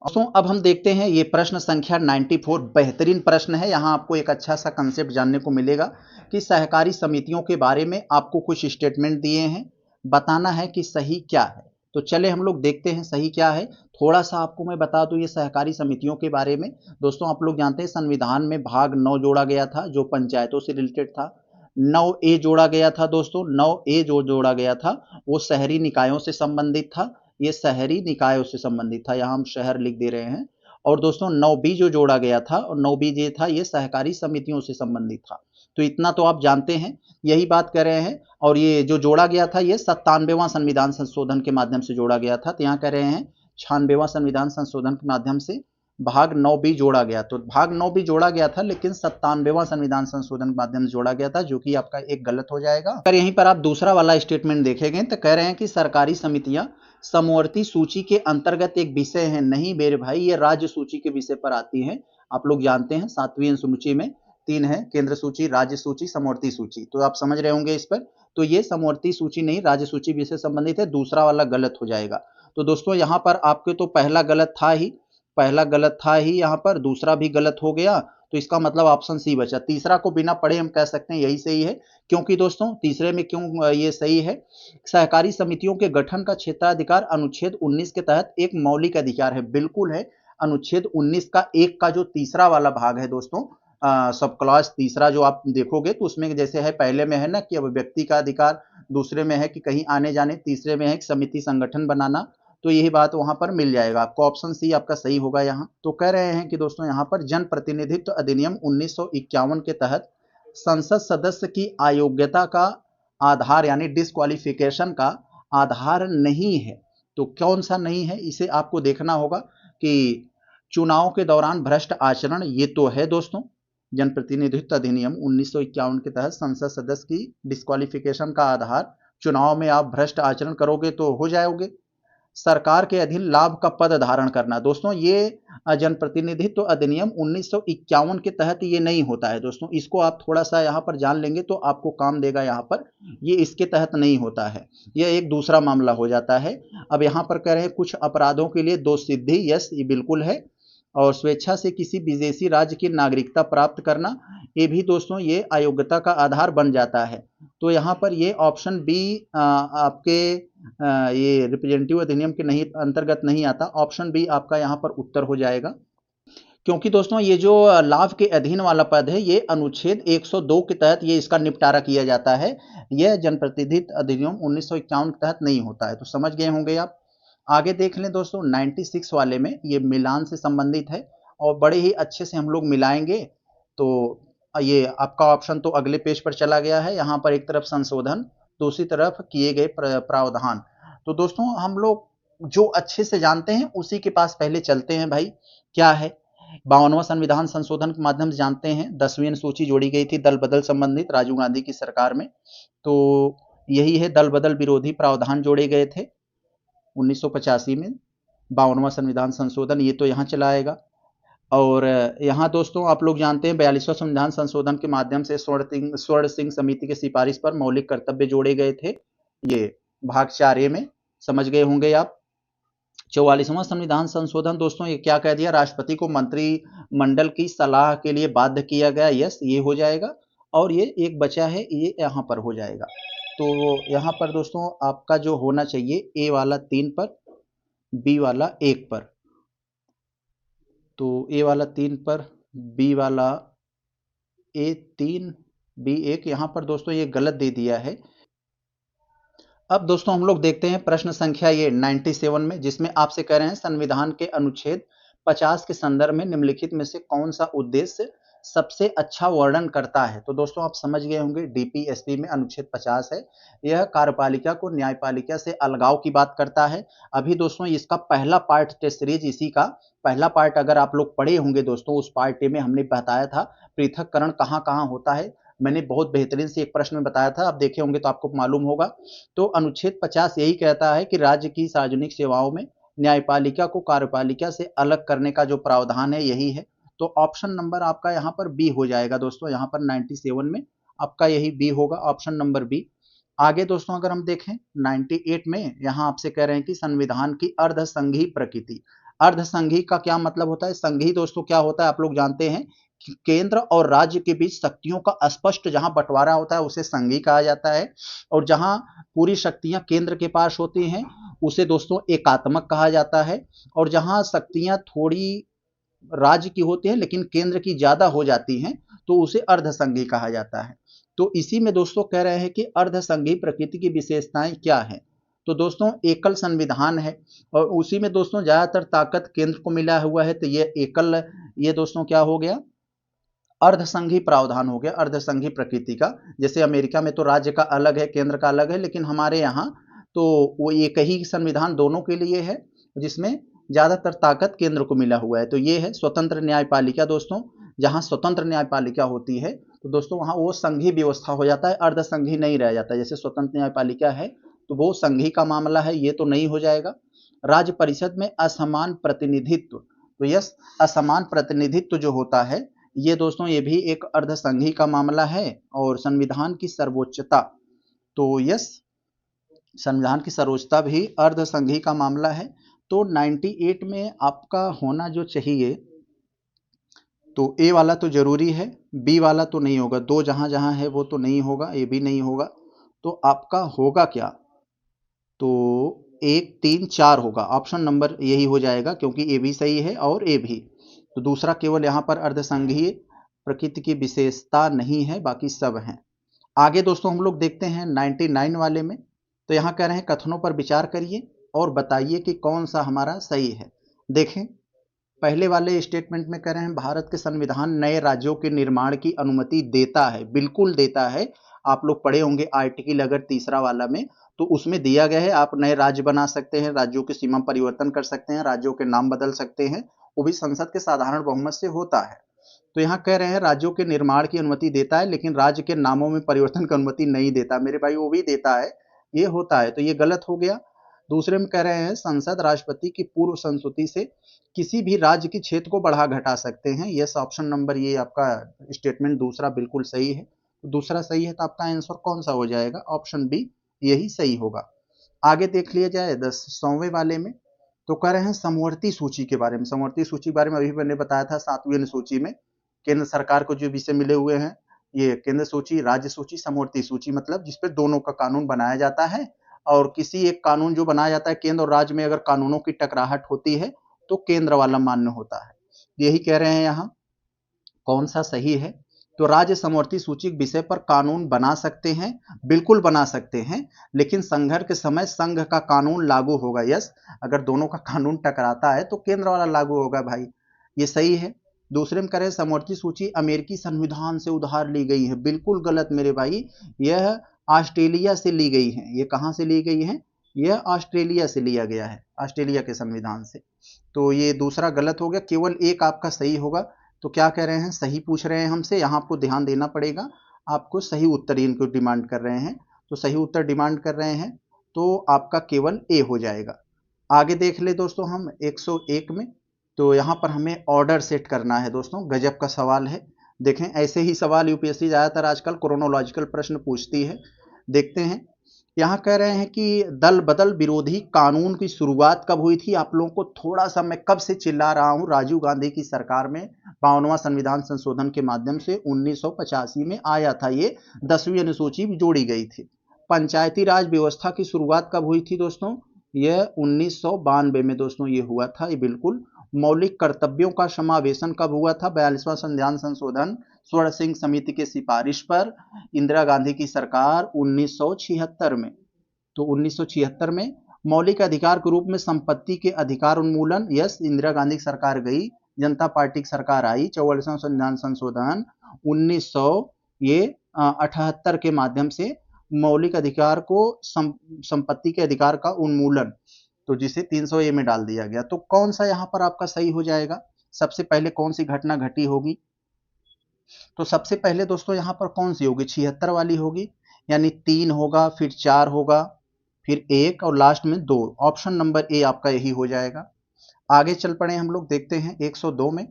दोस्तों अब हम देखते हैं ये प्रश्न संख्या 94, बेहतरीन प्रश्न है। यहाँ आपको एक अच्छा सा कंसेप्ट जानने को मिलेगा कि सहकारी समितियों के बारे में आपको कुछ स्टेटमेंट दिए हैं, बताना है कि सही क्या है। तो चले हम लोग देखते हैं सही क्या है। थोड़ा सा आपको मैं बता दूं ये सहकारी समितियों के बारे में। दोस्तों आप लोग जानते हैं संविधान में भाग 9 जोड़ा गया था जो पंचायतों से रिलेटेड था। 9A जोड़ा गया था दोस्तों। 9A जो जोड़ा गया था वो शहरी निकायों से संबंधित था। ये शहरी निकायों से संबंधित था, यहाँ हम शहर लिख दे रहे हैं। और दोस्तों 9B जो जोड़ा गया था, और 9B जो था ये सहकारी समितियों से संबंधित था। तो इतना तो आप जानते हैं, यही बात कर रहे हैं। और ये जो जोड़ा गया था ये 97वां संविधान संशोधन के माध्यम से जोड़ा गया था। तो यहाँ कह रहे हैं 96वां संविधान संशोधन के माध्यम से भाग 9B जोड़ा गया। तो भाग 9B जोड़ा गया था, लेकिन 97वां संविधान संशोधन के माध्यम से जोड़ा गया था, जो कि आपका एक गलत हो जाएगा। अगर यहीं पर आप दूसरा वाला स्टेटमेंट देखेंगे तो कह रहे हैं कि सरकारी समितियां समवर्ती सूची के अंतर्गत एक विषय है। नहीं मेरे भाई, ये राज्य सूची के विषय पर आती है। आप लोग जानते हैं 7वीं अनुसूची में तीन है, केंद्र सूची, राज्य सूची, समवर्ती सूची। तो आप समझ रहे होंगे इस पर। तो ये समवर्ती सूची नहीं, राज्य सूची भी से संबंधित है, दूसरा वाला गलत हो जाएगा। तो दोस्तों यहाँ पर आपके तो पहला गलत था ही, पहला गलत था ही, यहाँ पर दूसरा भी गलत हो गया। तो इसका मतलब ऑप्शन सी बचा। तीसरा को बिना पढ़े हम कह सकते हैं यही सही है। क्योंकि दोस्तों तीसरे में क्यों ये सही है, सहकारी समितियों के गठन का क्षेत्राधिकार अनुच्छेद 19 के तहत एक मौलिक अधिकार है। बिल्कुल है, अनुच्छेद 19 का एक का जो तीसरा वाला भाग है दोस्तों, सब क्लॉज तीसरा जो आप देखोगे तो उसमें जैसे है, पहले में है ना कि अब व्यक्ति का अधिकार, दूसरे में है कि कहीं आने जाने, तीसरे में है कि समिति संगठन बनाना। तो यही बात वहां पर मिल जाएगा आपको। ऑप्शन सी आपका सही होगा यहाँ। तो कह रहे हैं कि दोस्तों यहाँ पर जन प्रतिनिधित्व अधिनियम 1951 के तहत संसद सदस्य की अयोग्यता का आधार यानी डिस्क्वालिफिकेशन का आधार नहीं है। तो कौन सा नहीं है, इसे आपको देखना होगा कि चुनाव के दौरान भ्रष्ट आचरण, ये तो है दोस्तों। जनप्रतिनिधित्व अधिनियम 1951 के तहत संसद सदस्य की डिस्क्वालिफिकेशन का आधार, चुनाव में आप भ्रष्ट आचरण करोगे तो हो जाओगे। सरकार के अधीन लाभ का पद धारण करना, दोस्तों ये जनप्रतिनिधित्व अधिनियम 1951 के तहत ये नहीं होता है दोस्तों। इसको आप थोड़ा सा यहाँ पर जान लेंगे तो आपको काम देगा। यहाँ पर ये इसके तहत नहीं होता है, यह एक दूसरा मामला हो जाता है। अब यहाँ पर कह रहे हैं कुछ अपराधों के लिए दोष सिद्धि, यस ये बिल्कुल है। और स्वेच्छा से किसी विदेशी राज्य की नागरिकता प्राप्त करना, ये भी दोस्तों ये अयोग्यता का आधार बन जाता है। तो यहाँ पर ये ऑप्शन बी आपके ये रिप्रेजेंटेटिव अधिनियम के नहीं अंतर्गत नहीं आता। ऑप्शन बी आपका यहाँ पर उत्तर हो जाएगा। क्योंकि दोस्तों ये जो लाभ के अधीन वाला पद है, ये अनुच्छेद 102 के तहत ये इसका निपटारा किया जाता है। यह जनप्रतिनिधित्व अधिनियम 1951 के तहत नहीं होता है। तो समझ गए होंगे आप। आगे देख लें दोस्तों 96 वाले में, ये मिलान से संबंधित है और बड़े ही अच्छे से हम लोग मिलाएंगे। तो ये आपका ऑप्शन तो अगले पेज पर चला गया है। यहाँ पर एक तरफ संशोधन, दूसरी तरफ किए गए प्रावधान। तो दोस्तों हम लोग जो अच्छे से जानते हैं उसी के पास पहले चलते हैं भाई। क्या है, 52वां संविधान संशोधन के माध्यम से जानते हैं 10वीं अनुसूची जोड़ी गई थी दल बदल संबंधित राजीव गांधी की सरकार में। तो यही है, दल बदल विरोधी प्रावधान जोड़े गए थे 1985 में। 52वां संविधान संशोधन ये तो यहाँ चला आएगा। और यहाँ दोस्तों आप लोग जानते हैं 42वां संविधान संशोधन के माध्यम से स्वर्ण सिंह समिति के सिफारिश पर मौलिक कर्तव्य जोड़े गए थे, ये भाग 4A में, समझ गए होंगे आप। 44वां संविधान संशोधन दोस्तों ये क्या कह दिया, राष्ट्रपति को मंत्रिमंडल की सलाह के लिए बाध्य किया गया, यस ये हो जाएगा। और ये एक बचा है, ये यहाँ पर हो जाएगा। तो यहाँ पर दोस्तों आपका जो होना चाहिए, ए वाला 3 पर, बी वाला 1 पर। तो ए वाला 3 पर, बी वाला A3 B1, यहाँ पर दोस्तों ये गलत दे दिया है। अब दोस्तों हम लोग देखते हैं प्रश्न संख्या ये 97 में, जिसमें आपसे कह रहे हैं संविधान के अनुच्छेद 50 के संदर्भ में निम्नलिखित में से कौन सा उद्देश्य सबसे अच्छा वर्णन करता है। तो दोस्तों आप समझ गए होंगे डीपीएसपी में अनुच्छेद 50 है, यह कार्यपालिका को न्यायपालिका से अलगाव की बात करता है। अभी दोस्तों इसका पहला पार्ट टेस्ट सीरीज, इसी का पहला पार्ट अगर आप लोग पढ़े होंगे दोस्तों, उस पार्ट में हमने बताया था पृथककरण कहाँ कहाँ होता है। मैंने बहुत बेहतरीन से एक प्रश्न में बताया था, आप देखे होंगे तो आपको मालूम होगा। तो अनुच्छेद 50 यही कहता है कि राज्य की सार्वजनिक सेवाओं में न्यायपालिका को कार्यपालिका से अलग करने का जो प्रावधान है यही है। तो ऑप्शन नंबर आपका यहाँ पर बी हो जाएगा दोस्तों। यहाँ पर 97 में आपका यही बी होगा, ऑप्शन नंबर बी। आगे दोस्तों अगर हम देखें 98 में, यहाँ आपसे कह रहे हैं कि संविधान की अर्धसंघी प्रकृति। अर्धसंघी का क्या मतलब होता है, संघी दोस्तों क्या होता है आप लोग जानते हैं, केंद्र और राज्य के बीच शक्तियों का स्पष्ट जहां बंटवारा होता है उसे संघी कहा जाता है। और जहां पूरी शक्तियां केंद्र के पास होती हैं उसे दोस्तों एकात्मक कहा जाता है। और जहां शक्तियां थोड़ी राज्य की होती हैं लेकिन केंद्र की ज्यादा हो जाती हैं तो उसे अर्धसंघी कहा जाता है। तो इसी में दोस्तों कह रहे हैं कि अर्धसंघी प्रकृति की विशेषताएं क्या है। तो दोस्तों एकल संविधान है और उसी में दोस्तों ज्यादातर ताकत केंद्र को मिला हुआ है। तो ये एकल, ये दोस्तों क्या हो गया, अर्धसंघी प्रावधान हो गया, अर्धसंघी प्रकृति का। जैसे अमेरिका में तो राज्य का अलग है केंद्र का अलग है, लेकिन हमारे यहाँ तो वो एक ही संविधान दोनों के लिए है जिसमें ज्यादातर ताकत केंद्र को मिला हुआ है। तो ये है स्वतंत्र न्यायपालिका दोस्तों, जहां स्वतंत्र न्यायपालिका होती है तो दोस्तों वहां वो संघी व्यवस्था हो जाता है, अर्धसंघी नहीं रह जाता। जैसे स्वतंत्र न्यायपालिका है तो वो संघी का मामला है, ये तो नहीं हो जाएगा। राज्य परिषद में असमान प्रतिनिधित्व, तो यस असमान प्रतिनिधित्व जो होता है ये दोस्तों ये भी एक अर्धसंघी का मामला है। और संविधान की सर्वोच्चता, तो यस, संविधान की सर्वोच्चता भी अर्धसंघी का मामला है। तो 98 में आपका होना जो चाहिए, तो ए वाला तो जरूरी है, बी वाला तो नहीं होगा, दो जहां जहां है वो तो नहीं होगा, ए भी नहीं होगा। तो आपका होगा क्या, तो 1 3 4 होगा, ऑप्शन नंबर यही हो जाएगा, क्योंकि ए भी सही है और ए भी। तो दूसरा केवल यहाँ पर अर्धसंघीय प्रकृति की विशेषता नहीं है, बाकी सब हैं। आगे दोस्तों हम लोग देखते हैं 99 वाले में। तो यहाँ कह रहे हैं कथनों पर विचार करिए और बताइए कि कौन सा हमारा सही है। देखें, पहले वाले स्टेटमेंट में कह रहे हैं भारत के संविधान नए राज्यों के निर्माण की अनुमति देता है, बिल्कुल देता है। आप लोग पढ़े होंगे आर्टिकल अगर तीसरा वाला में, तो उसमें दिया गया है आप नए राज्य बना सकते हैं, राज्यों की सीमा परिवर्तन कर सकते हैं, राज्यों के नाम बदल सकते हैं, वो भी संसद के साधारण बहुमत से होता है। तो यहाँ कह रहे हैं राज्यों के निर्माण की अनुमति देता है, लेकिन राज्य के नामों में परिवर्तन की अनुमति नहीं देता। मेरे भाई वो भी देता है, ये होता है, तो ये गलत हो गया। दूसरे में कह रहे हैं संसद राष्ट्रपति की पूर्व संस्तुति से किसी भी राज्य की क्षेत्र को बढ़ा घटा सकते हैं। यस, ऑप्शन नंबर ये आपका स्टेटमेंट दूसरा बिल्कुल सही है। तो दूसरा सही है, तो आपका आंसर कौन सा हो जाएगा, ऑप्शन बी यही सही होगा। आगे देख लिया जाए 100वें वाले में। तो कह रहे हैं समवर्ती सूची के बारे में। समवर्ती सूची के बारे में अभी मैंने बताया था 7वीं अनुसूची में केंद्र सरकार को जो विषय मिले हुए हैं, ये केंद्र सूची, राज्य सूची, समवर्ती सूची, मतलब जिसपे दोनों का कानून बनाया जाता है। और किसी एक कानून जो बनाया जाता है केंद्र और राज्य में, अगर कानूनों की टकराहट होती है तो केंद्र वाला मान्य होता है। यही कह रहे हैं यहाँ, कौन सा सही है। तो राज्य समवर्ती सूची विषय पर कानून बना सकते हैं, बिल्कुल बना सकते हैं, लेकिन संघर्ष के समय संघ का कानून लागू होगा। यस, अगर दोनों का कानून टकराता है तो केंद्र वाला लागू होगा भाई, ये सही है। दूसरे में करें समवर्ती सूची अमेरिकी संविधान से उधार ली गई है, बिल्कुल गलत मेरे भाई, यह ऑस्ट्रेलिया से ली गई है। ये कहां से ली गई है, यह ऑस्ट्रेलिया से लिया गया है, ऑस्ट्रेलिया के संविधान से। तो ये दूसरा गलत हो गया, केवल एक आपका सही होगा। तो क्या कह रहे हैं, सही पूछ रहे हैं हमसे, यहाँ आपको ध्यान देना पड़ेगा, आपको सही उत्तर इनको डिमांड कर रहे हैं। तो सही उत्तर डिमांड कर रहे हैं, तो आपका केवल ए हो जाएगा। आगे देख ले दोस्तों हम 101 में। तो यहाँ पर हमें ऑर्डर सेट करना है दोस्तों, गजब का सवाल है। देखें, ऐसे ही सवाल यूपीएससी ज़्यादातर आजकल क्रोनोलॉजिकल प्रश्न पूछती है। देखते हैं, यहाँ कह रहे हैं कि दल बदल विरोधी कानून की शुरुआत कब हुई थी। आप लोगों को थोड़ा सा मैं कब से चिल्ला रहा हूँ, राजीव गांधी की सरकार में 52वां संविधान संशोधन के माध्यम से 1985 में आया था, ये 10वीं अनुसूची जोड़ी गई थी। पंचायती राज व्यवस्था की शुरुआत कब हुई थी दोस्तों, यह 1992 में दोस्तों ये हुआ था, ये बिल्कुल। मौलिक कर्तव्यों का समावेशन कब हुआ था, 42वां संविधान संशोधन स्वर्ण सिंह समिति के सिफारिश पर इंदिरा गांधी की सरकार 1976 में। तो 1976 में मौलिक अधिकार के रूप में संपत्ति के अधिकार उन्मूलन, यस, इंदिरा गांधी की सरकार गई, जनता पार्टी की सरकार आई, 44वां संविधान संशोधन 1978 के माध्यम से मौलिक अधिकार को संपत्ति के अधिकार का उन्मूलन, तो जिसे 300 ए में डाल दिया गया। तो कौन सा यहाँ पर आपका सही हो जाएगा, सबसे पहले कौन सी घटना घटी होगी। तो सबसे पहले दोस्तों यहाँ पर कौन सी होगी, 76 वाली होगी, यानी 3 होगा, फिर 4 होगा, फिर 1 और लास्ट में 2। ऑप्शन नंबर ए आपका यही हो जाएगा। आगे चल पड़े हम लोग, देखते हैं 102 में।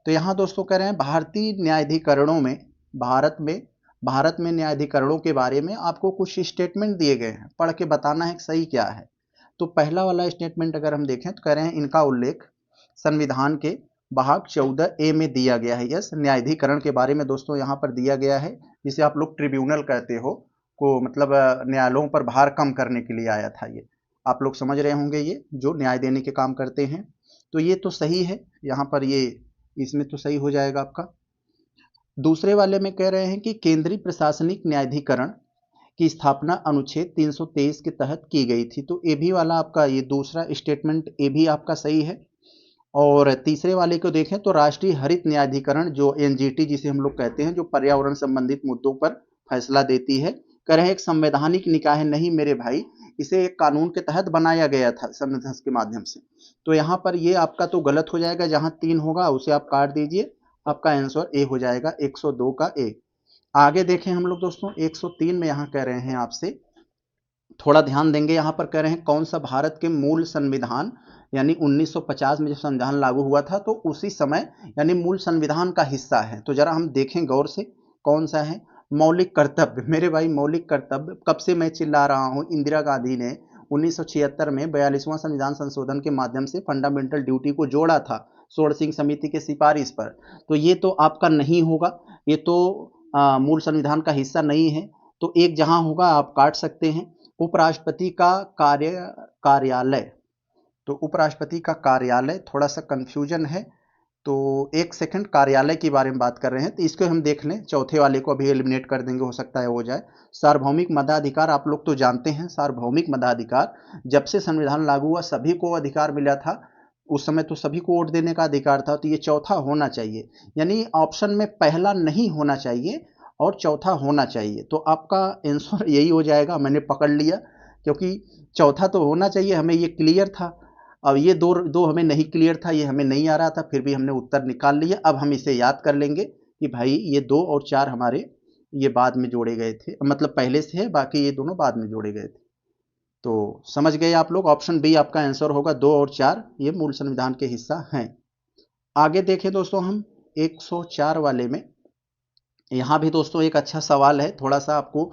तो यहाँ दोस्तों कह रहे हैं भारतीय न्यायाधिकरणों में, भारत में न्यायाधिकरणों के बारे में आपको कुछ स्टेटमेंट दिए गए हैं, पढ़ के बताना है कि सही क्या है। तो पहला वाला स्टेटमेंट अगर हम देखें तो कह रहे हैं इनका उल्लेख संविधान के भाग 14 ए में दिया गया है। यस, न्यायाधिकरण के बारे में दोस्तों यहाँ पर दिया गया है, जिसे आप लोग ट्रिब्यूनल कहते हो, को मतलब न्यायालयों पर भार कम करने के लिए आया था। ये आप लोग समझ रहे होंगे, ये जो न्याय देने के काम करते हैं। तो ये तो सही है, यहाँ पर ये इसमें तो सही हो जाएगा आपका। दूसरे वाले में कह रहे हैं कि केंद्रीय प्रशासनिक न्यायाधिकरण की स्थापना अनुच्छेद 323 के तहत की गई थी। तो ए भी वाला आपका, ये दूसरा स्टेटमेंट ए भी आपका सही है। और तीसरे वाले को देखें तो राष्ट्रीय हरित न्यायाधिकरण, जो एनजीटी जिसे हम लोग कहते हैं, जो पर्यावरण संबंधित मुद्दों पर फैसला देती है, कह रहे हैं एक संवैधानिक निकाय नहीं मेरे भाई, इसे एक कानून के तहत बनाया गया था संविधान के माध्यम से। तो यहाँ पर ये आपका तो गलत हो जाएगा, जहां 3 होगा उसे आप काट दीजिए, आपका आंसर ए हो जाएगा, 102 का ए। आगे देखें हम लोग दोस्तों 103 में यहाँ कह रहे हैं आपसे, थोड़ा ध्यान देंगे, यहाँ पर कह रहे हैं कौन सा भारत के मूल संविधान यानी 1950 में जब संविधान लागू हुआ था तो उसी समय यानी मूल संविधान का हिस्सा है। तो जरा हम देखें गौर से कौन सा है। मौलिक कर्तव्य, मेरे भाई मौलिक कर्तव्य कब से मैं चिल्ला रहा हूं। इंदिरा गांधी ने 1976 में 42वां संविधान संशोधन के माध्यम से फंडामेंटल ड्यूटी को जोड़ा था स्वर्ण सिंह समिति के सिफारिश पर। तो ये तो आपका नहीं होगा, ये तो मूल संविधान का हिस्सा नहीं है। तो एक जहां होगा आप काट सकते हैं। उपराष्ट्रपति का कार्यालय, तो उपराष्ट्रपति का कार्यालय थोड़ा सा कंफ्यूजन है, तो एक सेकंड, कार्यालय के बारे में बात कर रहे हैं तो इसको हम देख लें। चौथे वाले को अभी एलिमिनेट कर देंगे, हो सकता है हो जाए। सार्वभौमिक मताधिकार आप लोग तो जानते हैं। सार्वभौमिक मताधिकार जब से संविधान लागू हुआ सभी को अधिकार मिला था, उस समय तो सभी को वोट देने का अधिकार था। तो ये चौथा होना चाहिए, यानी ऑप्शन में पहला नहीं होना चाहिए और चौथा होना चाहिए। तो आपका आंसर यही हो जाएगा। मैंने पकड़ लिया क्योंकि चौथा तो होना चाहिए, हमें ये क्लियर था। अब ये दो हमें नहीं क्लियर था, ये हमें नहीं आ रहा था, फिर भी हमने उत्तर निकाल लिया। अब हम इसे याद कर लेंगे कि भाई ये 2 और 4 हमारे ये बाद में जोड़े गए थे, मतलब पहले से है, बाकी ये दोनों बाद में जोड़े गए थे। तो समझ गए आप लोग, ऑप्शन बी आपका आंसर होगा। 2 और 4 ये मूल संविधान के हिस्सा हैं। आगे देखें दोस्तों हम 104 वाले में। यहाँ भी दोस्तों एक अच्छा सवाल है, थोड़ा सा आपको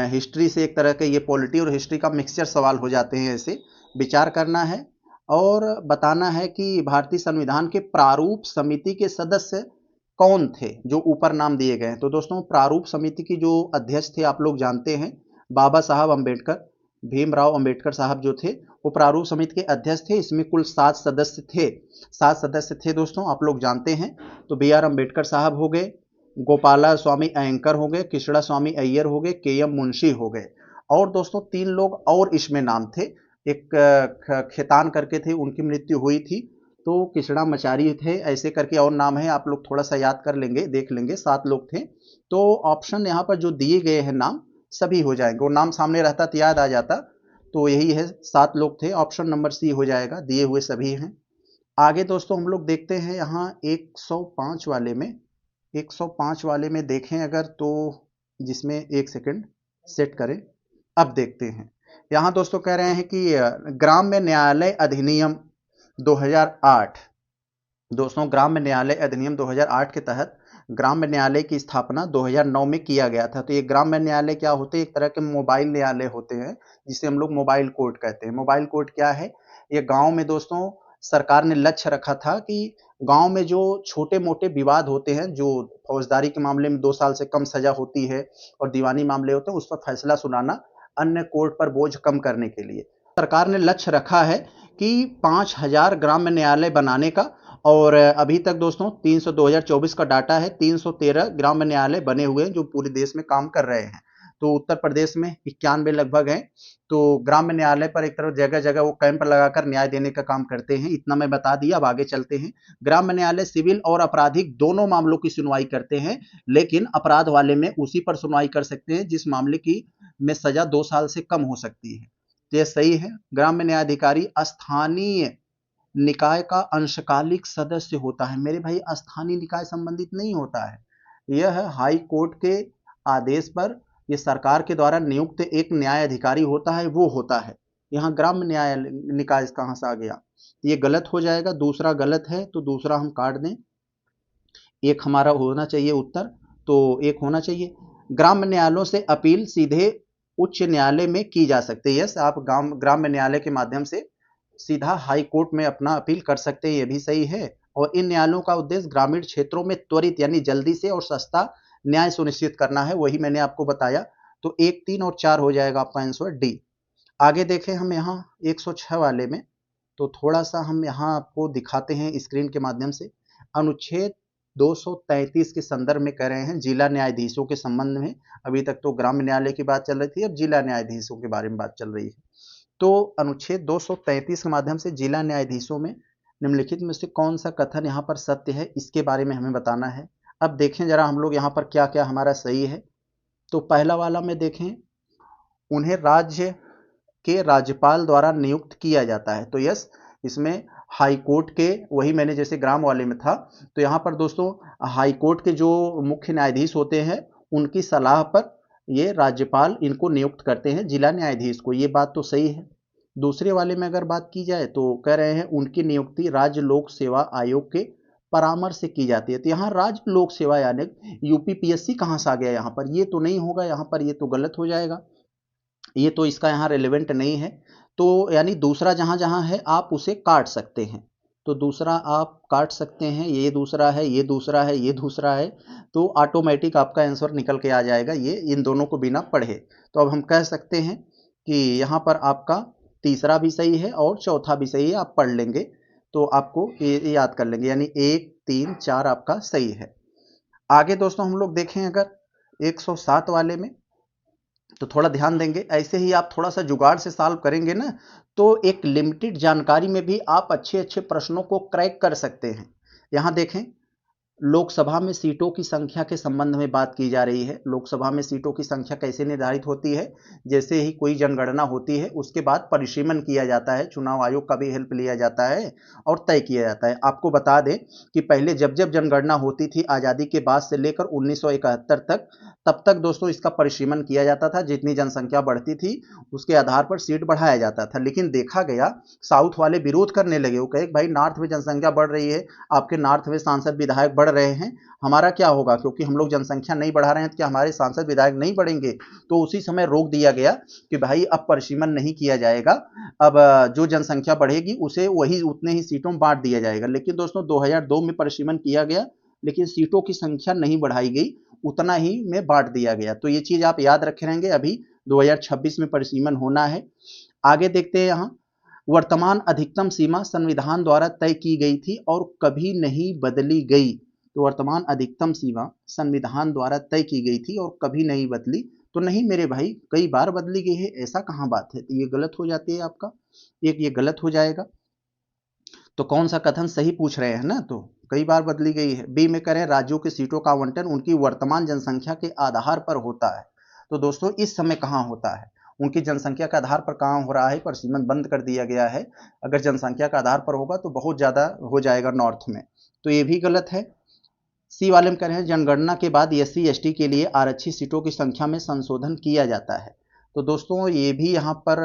हिस्ट्री से, एक तरह के ये पॉलिटी और हिस्ट्री का मिक्सचर सवाल हो जाते हैं। ऐसे विचार करना है और बताना है कि भारतीय संविधान के प्रारूप समिति के सदस्य कौन थे जो ऊपर नाम दिए गए हैं। तो दोस्तों प्रारूप समिति की जो अध्यक्ष थे आप लोग जानते हैं, बाबा साहब अम्बेडकर, भीमराव अम्बेडकर साहब जो थे वो प्रारूप समिति के अध्यक्ष थे। इसमें कुल 7 सदस्य थे, 7 सदस्य थे दोस्तों, आप लोग जानते हैं। तो बी आर अम्बेडकर साहब हो गए, गोपाला स्वामी अयंकर हो गए, कृष्णा स्वामी अय्यर हो गए, के एम मुंशी हो गए। और दोस्तों 3 लोग और इसमें नाम थे। एक खेतान करके थे, उनकी मृत्यु हुई थी, तो कृष्णामाचारी थे, ऐसे करके और नाम है, आप लोग थोड़ा सा याद कर लेंगे, देख लेंगे। 7 लोग थे। तो ऑप्शन यहाँ पर जो दिए गए हैं नाम सभी हो जाएंगे, वो नाम सामने रहता तो याद आ जाता। तो यही है, 7 लोग थे, ऑप्शन नंबर सी हो जाएगा, दिए हुए सभी हैं। आगे दोस्तों हम लोग देखते हैं यहाँ 105 वाले में। 105 वाले में देखें अगर, तो जिसमें एक सेकंड सेट करें, अब देखते हैं। यहाँ दोस्तों कह रहे हैं कि ग्राम्य न्यायालय अधिनियम 2008, दोस्तों ग्राम्य न्यायालय अधिनियम 2008 के तहत ग्राम्य न्यायालय की स्थापना 2009 में किया गया था। तो ये ग्राम्य न्यायालय क्या होते हैं, एक तरह के मोबाइल न्यायालय होते हैं, जिसे हम लोग मोबाइल कोर्ट कहते हैं। मोबाइल कोर्ट क्या है, ये गांव में दोस्तों सरकार ने लक्ष्य रखा था कि गांव में जो छोटे मोटे विवाद होते हैं, जो फौजदारी के मामले में 2 साल से कम सजा होती है और दीवानी मामले होते हैं, उस पर फैसला सुनाना, अन्य कोर्ट पर बोझ कम करने के लिए सरकार ने लक्ष्य रखा है कि 5000 ग्राम्य न्यायालय बनाने का। और अभी तक दोस्तों 2024 का डाटा है, 313 ग्राम्य न्यायालय बने हुए हैं जो पूरे देश में काम कर रहे हैं। तो उत्तर प्रदेश में 91 लगभग हैं। तो ग्राम्य न्यायालय पर एक तरफ जगह जगह वो कैंप लगाकर न्याय देने का काम करते हैं। इतना मैं बता दिया, अब आगे चलते हैं। ग्राम्य न्यायालय सिविल और आपराधिक दोनों मामलों की सुनवाई करते हैं, लेकिन अपराध वाले में उसी पर सुनवाई कर सकते हैं जिस मामले की में सजा 2 साल से कम हो सकती है। तो यह सही है। ग्राम्य न्यायाधिकारी स्थानीय निकाय का अंशकालिक सदस्य होता है। मेरे भाई स्थानीय निकाय संबंधित नहीं होता है, यह हाई कोर्ट के आदेश पर ये सरकार के द्वारा नियुक्त एक न्याय अधिकारी होता है, वो होता है। यहाँ ग्राम्य न्याय निकाय कहाँ से आ गया, ये गलत हो जाएगा। दूसरा गलत है तो दूसरा हम काट दें, एक हमारा होना चाहिए उत्तर, तो एक होना चाहिए। ग्राम्य न्यायालयों से अपील सीधे उच्च न्यायालय में की जा सकती है। यस, आप ग्राम्य न्यायालय के माध्यम से सीधा हाई कोर्ट में अपना अपील कर सकते हैं, ये भी सही है। और इन न्यायालयों का उद्देश्य ग्रामीण क्षेत्रों में त्वरित यानी जल्दी से और सस्ता न्याय सुनिश्चित करना है, वही मैंने आपको बताया। तो 1, 3 और 4 हो जाएगा आपका आंसर डी। आगे देखें हम यहाँ 106 वाले में, तो थोड़ा सा हम यहाँ आपको दिखाते हैं स्क्रीन के माध्यम से। अनुच्छेद 233 के संदर्भ में कह रहे हैं जिला न्यायाधीशों के संबंध में। अभी तक तो ग्राम्य न्यायालय की बात चल रही थी, अब जिला न्यायाधीशों के बारे में बात चल रही है। तो अनुच्छेद 233 के माध्यम से जिला न्यायाधीशों में निम्नलिखित में से कौन सा कथन यहाँ पर सत्य है, इसके बारे में हमें बताना है। अब देखें जरा हम लोग यहाँ पर क्या क्या हमारा सही है। तो पहला वाला में देखें, उन्हें राज्य के राज्यपाल द्वारा नियुक्त किया जाता है। तो यस, इसमें हाई कोर्ट के, वही मैंने जैसे ग्राम वाले में था, तो यहाँ पर दोस्तों हाई कोर्ट के जो मुख्य न्यायाधीश होते हैं उनकी सलाह पर ये राज्यपाल इनको नियुक्त करते हैं, जिला न्यायाधीश को। ये बात तो सही है। दूसरे वाले में अगर बात की जाए तो कह रहे हैं उनकी नियुक्ति राज्य लोक सेवा आयोग के परामर्श से की जाती है। तो यहाँ राज्य लोक सेवा आयोग यूपीपीएससी कहाँ से आ गया यहाँ पर, ये तो नहीं होगा यहाँ पर, ये तो गलत हो जाएगा, ये तो इसका यहाँ रेलेवेंट नहीं है। तो यानी दूसरा जहाँ जहाँ है आप उसे काट सकते हैं, तो दूसरा आप काट सकते हैं, ये दूसरा है, ये दूसरा है, ये दूसरा है, तो ऑटोमेटिक आपका आंसर निकल के आ जाएगा ये इन दोनों को बिना पढ़े। तो अब हम कह सकते हैं कि यहाँ पर आपका तीसरा भी सही है और चौथा भी सही है, आप पढ़ लेंगे तो आपको ये याद कर लेंगे, यानी 1 3 4 आपका सही है। आगे दोस्तों हम लोग देखें अगर 107 वाले में, तो थोड़ा ध्यान देंगे, ऐसे ही आप थोड़ा सा जुगाड़ से सॉल्व करेंगे ना तो एक लिमिटेड जानकारी में भी आप अच्छे अच्छे प्रश्नों को क्रैक कर सकते हैं। यहां देखें, लोकसभा में सीटों की संख्या के संबंध में बात की जा रही है। लोकसभा में सीटों की संख्या कैसे निर्धारित होती है, जैसे ही कोई जनगणना होती है उसके बाद परिसीमन किया जाता है, चुनाव आयोग का भी हेल्प लिया जाता है और तय किया जाता है। आपको बता दें कि पहले जब जब जनगणना होती थी आज़ादी के बाद से लेकर 1971 तक, तब तक दोस्तों इसका परिसीमन किया जाता था, जितनी जनसंख्या बढ़ती थी उसके आधार पर सीट बढ़ाया जाता था। लेकिन देखा गया साउथ वाले विरोध करने लगे, वो कहे भाई नॉर्थ में जनसंख्या बढ़ रही है, आपके नॉर्थ में सांसद विधायक बढ़ रहे हैं, हमारा क्या होगा, क्योंकि हम लोग जनसंख्या नहीं बढ़ा रहे हैं तो क्या हमारे सांसद विधायक नहीं बढ़ेंगे। तो उसी समय रोक दिया गया कि भाई अब परिसीमन नहीं किया जाएगा, अब जो जनसंख्या बढ़ेगी उसे वही उतने ही सीटों में बांट दिया जाएगा। लेकिन दोस्तों 2002 में परिसीमन किया गया, लेकिन सीटों की संख्या नहीं बढ़ाई गई, उतना ही में बांट दिया गया। तो ये चीज आप याद रखे रहेंगे, अभी 2026 में परिसीमन होना है। आगे देखते हैं, यहाँ वर्तमान अधिकतम सीमा संविधान द्वारा तय की गई थी और कभी नहीं बदली गई। तो वर्तमान अधिकतम सीमा संविधान द्वारा तय की गई थी और कभी नहीं बदली, तो नहीं मेरे भाई, कई बार बदली गई है, ऐसा कहां बात है, तो ये गलत हो जाती है आपका, एक ये गलत हो जाएगा। तो कौन सा कथन सही पूछ रहे हैं ना, तो कई बार बदली गई है। बी में करें राज्यों की सीटों का आवंटन उनकी वर्तमान जनसंख्या के आधार पर होता है। तो दोस्तों इस समय कहां होता है, उनकी जनसंख्या के आधार पर कहां हो रहा है, परिसीमन बंद कर दिया गया है। अगर जनसंख्या के आधार पर होगा तो बहुत ज्यादा हो जाएगा नॉर्थ में, तो ये भी गलत है। सी वाले में कह रहे हैं जनगणना के बाद एससी एसटी के लिए आरक्षित सीटों की संख्या में संशोधन किया जाता है। तो दोस्तों ये भी यहाँ पर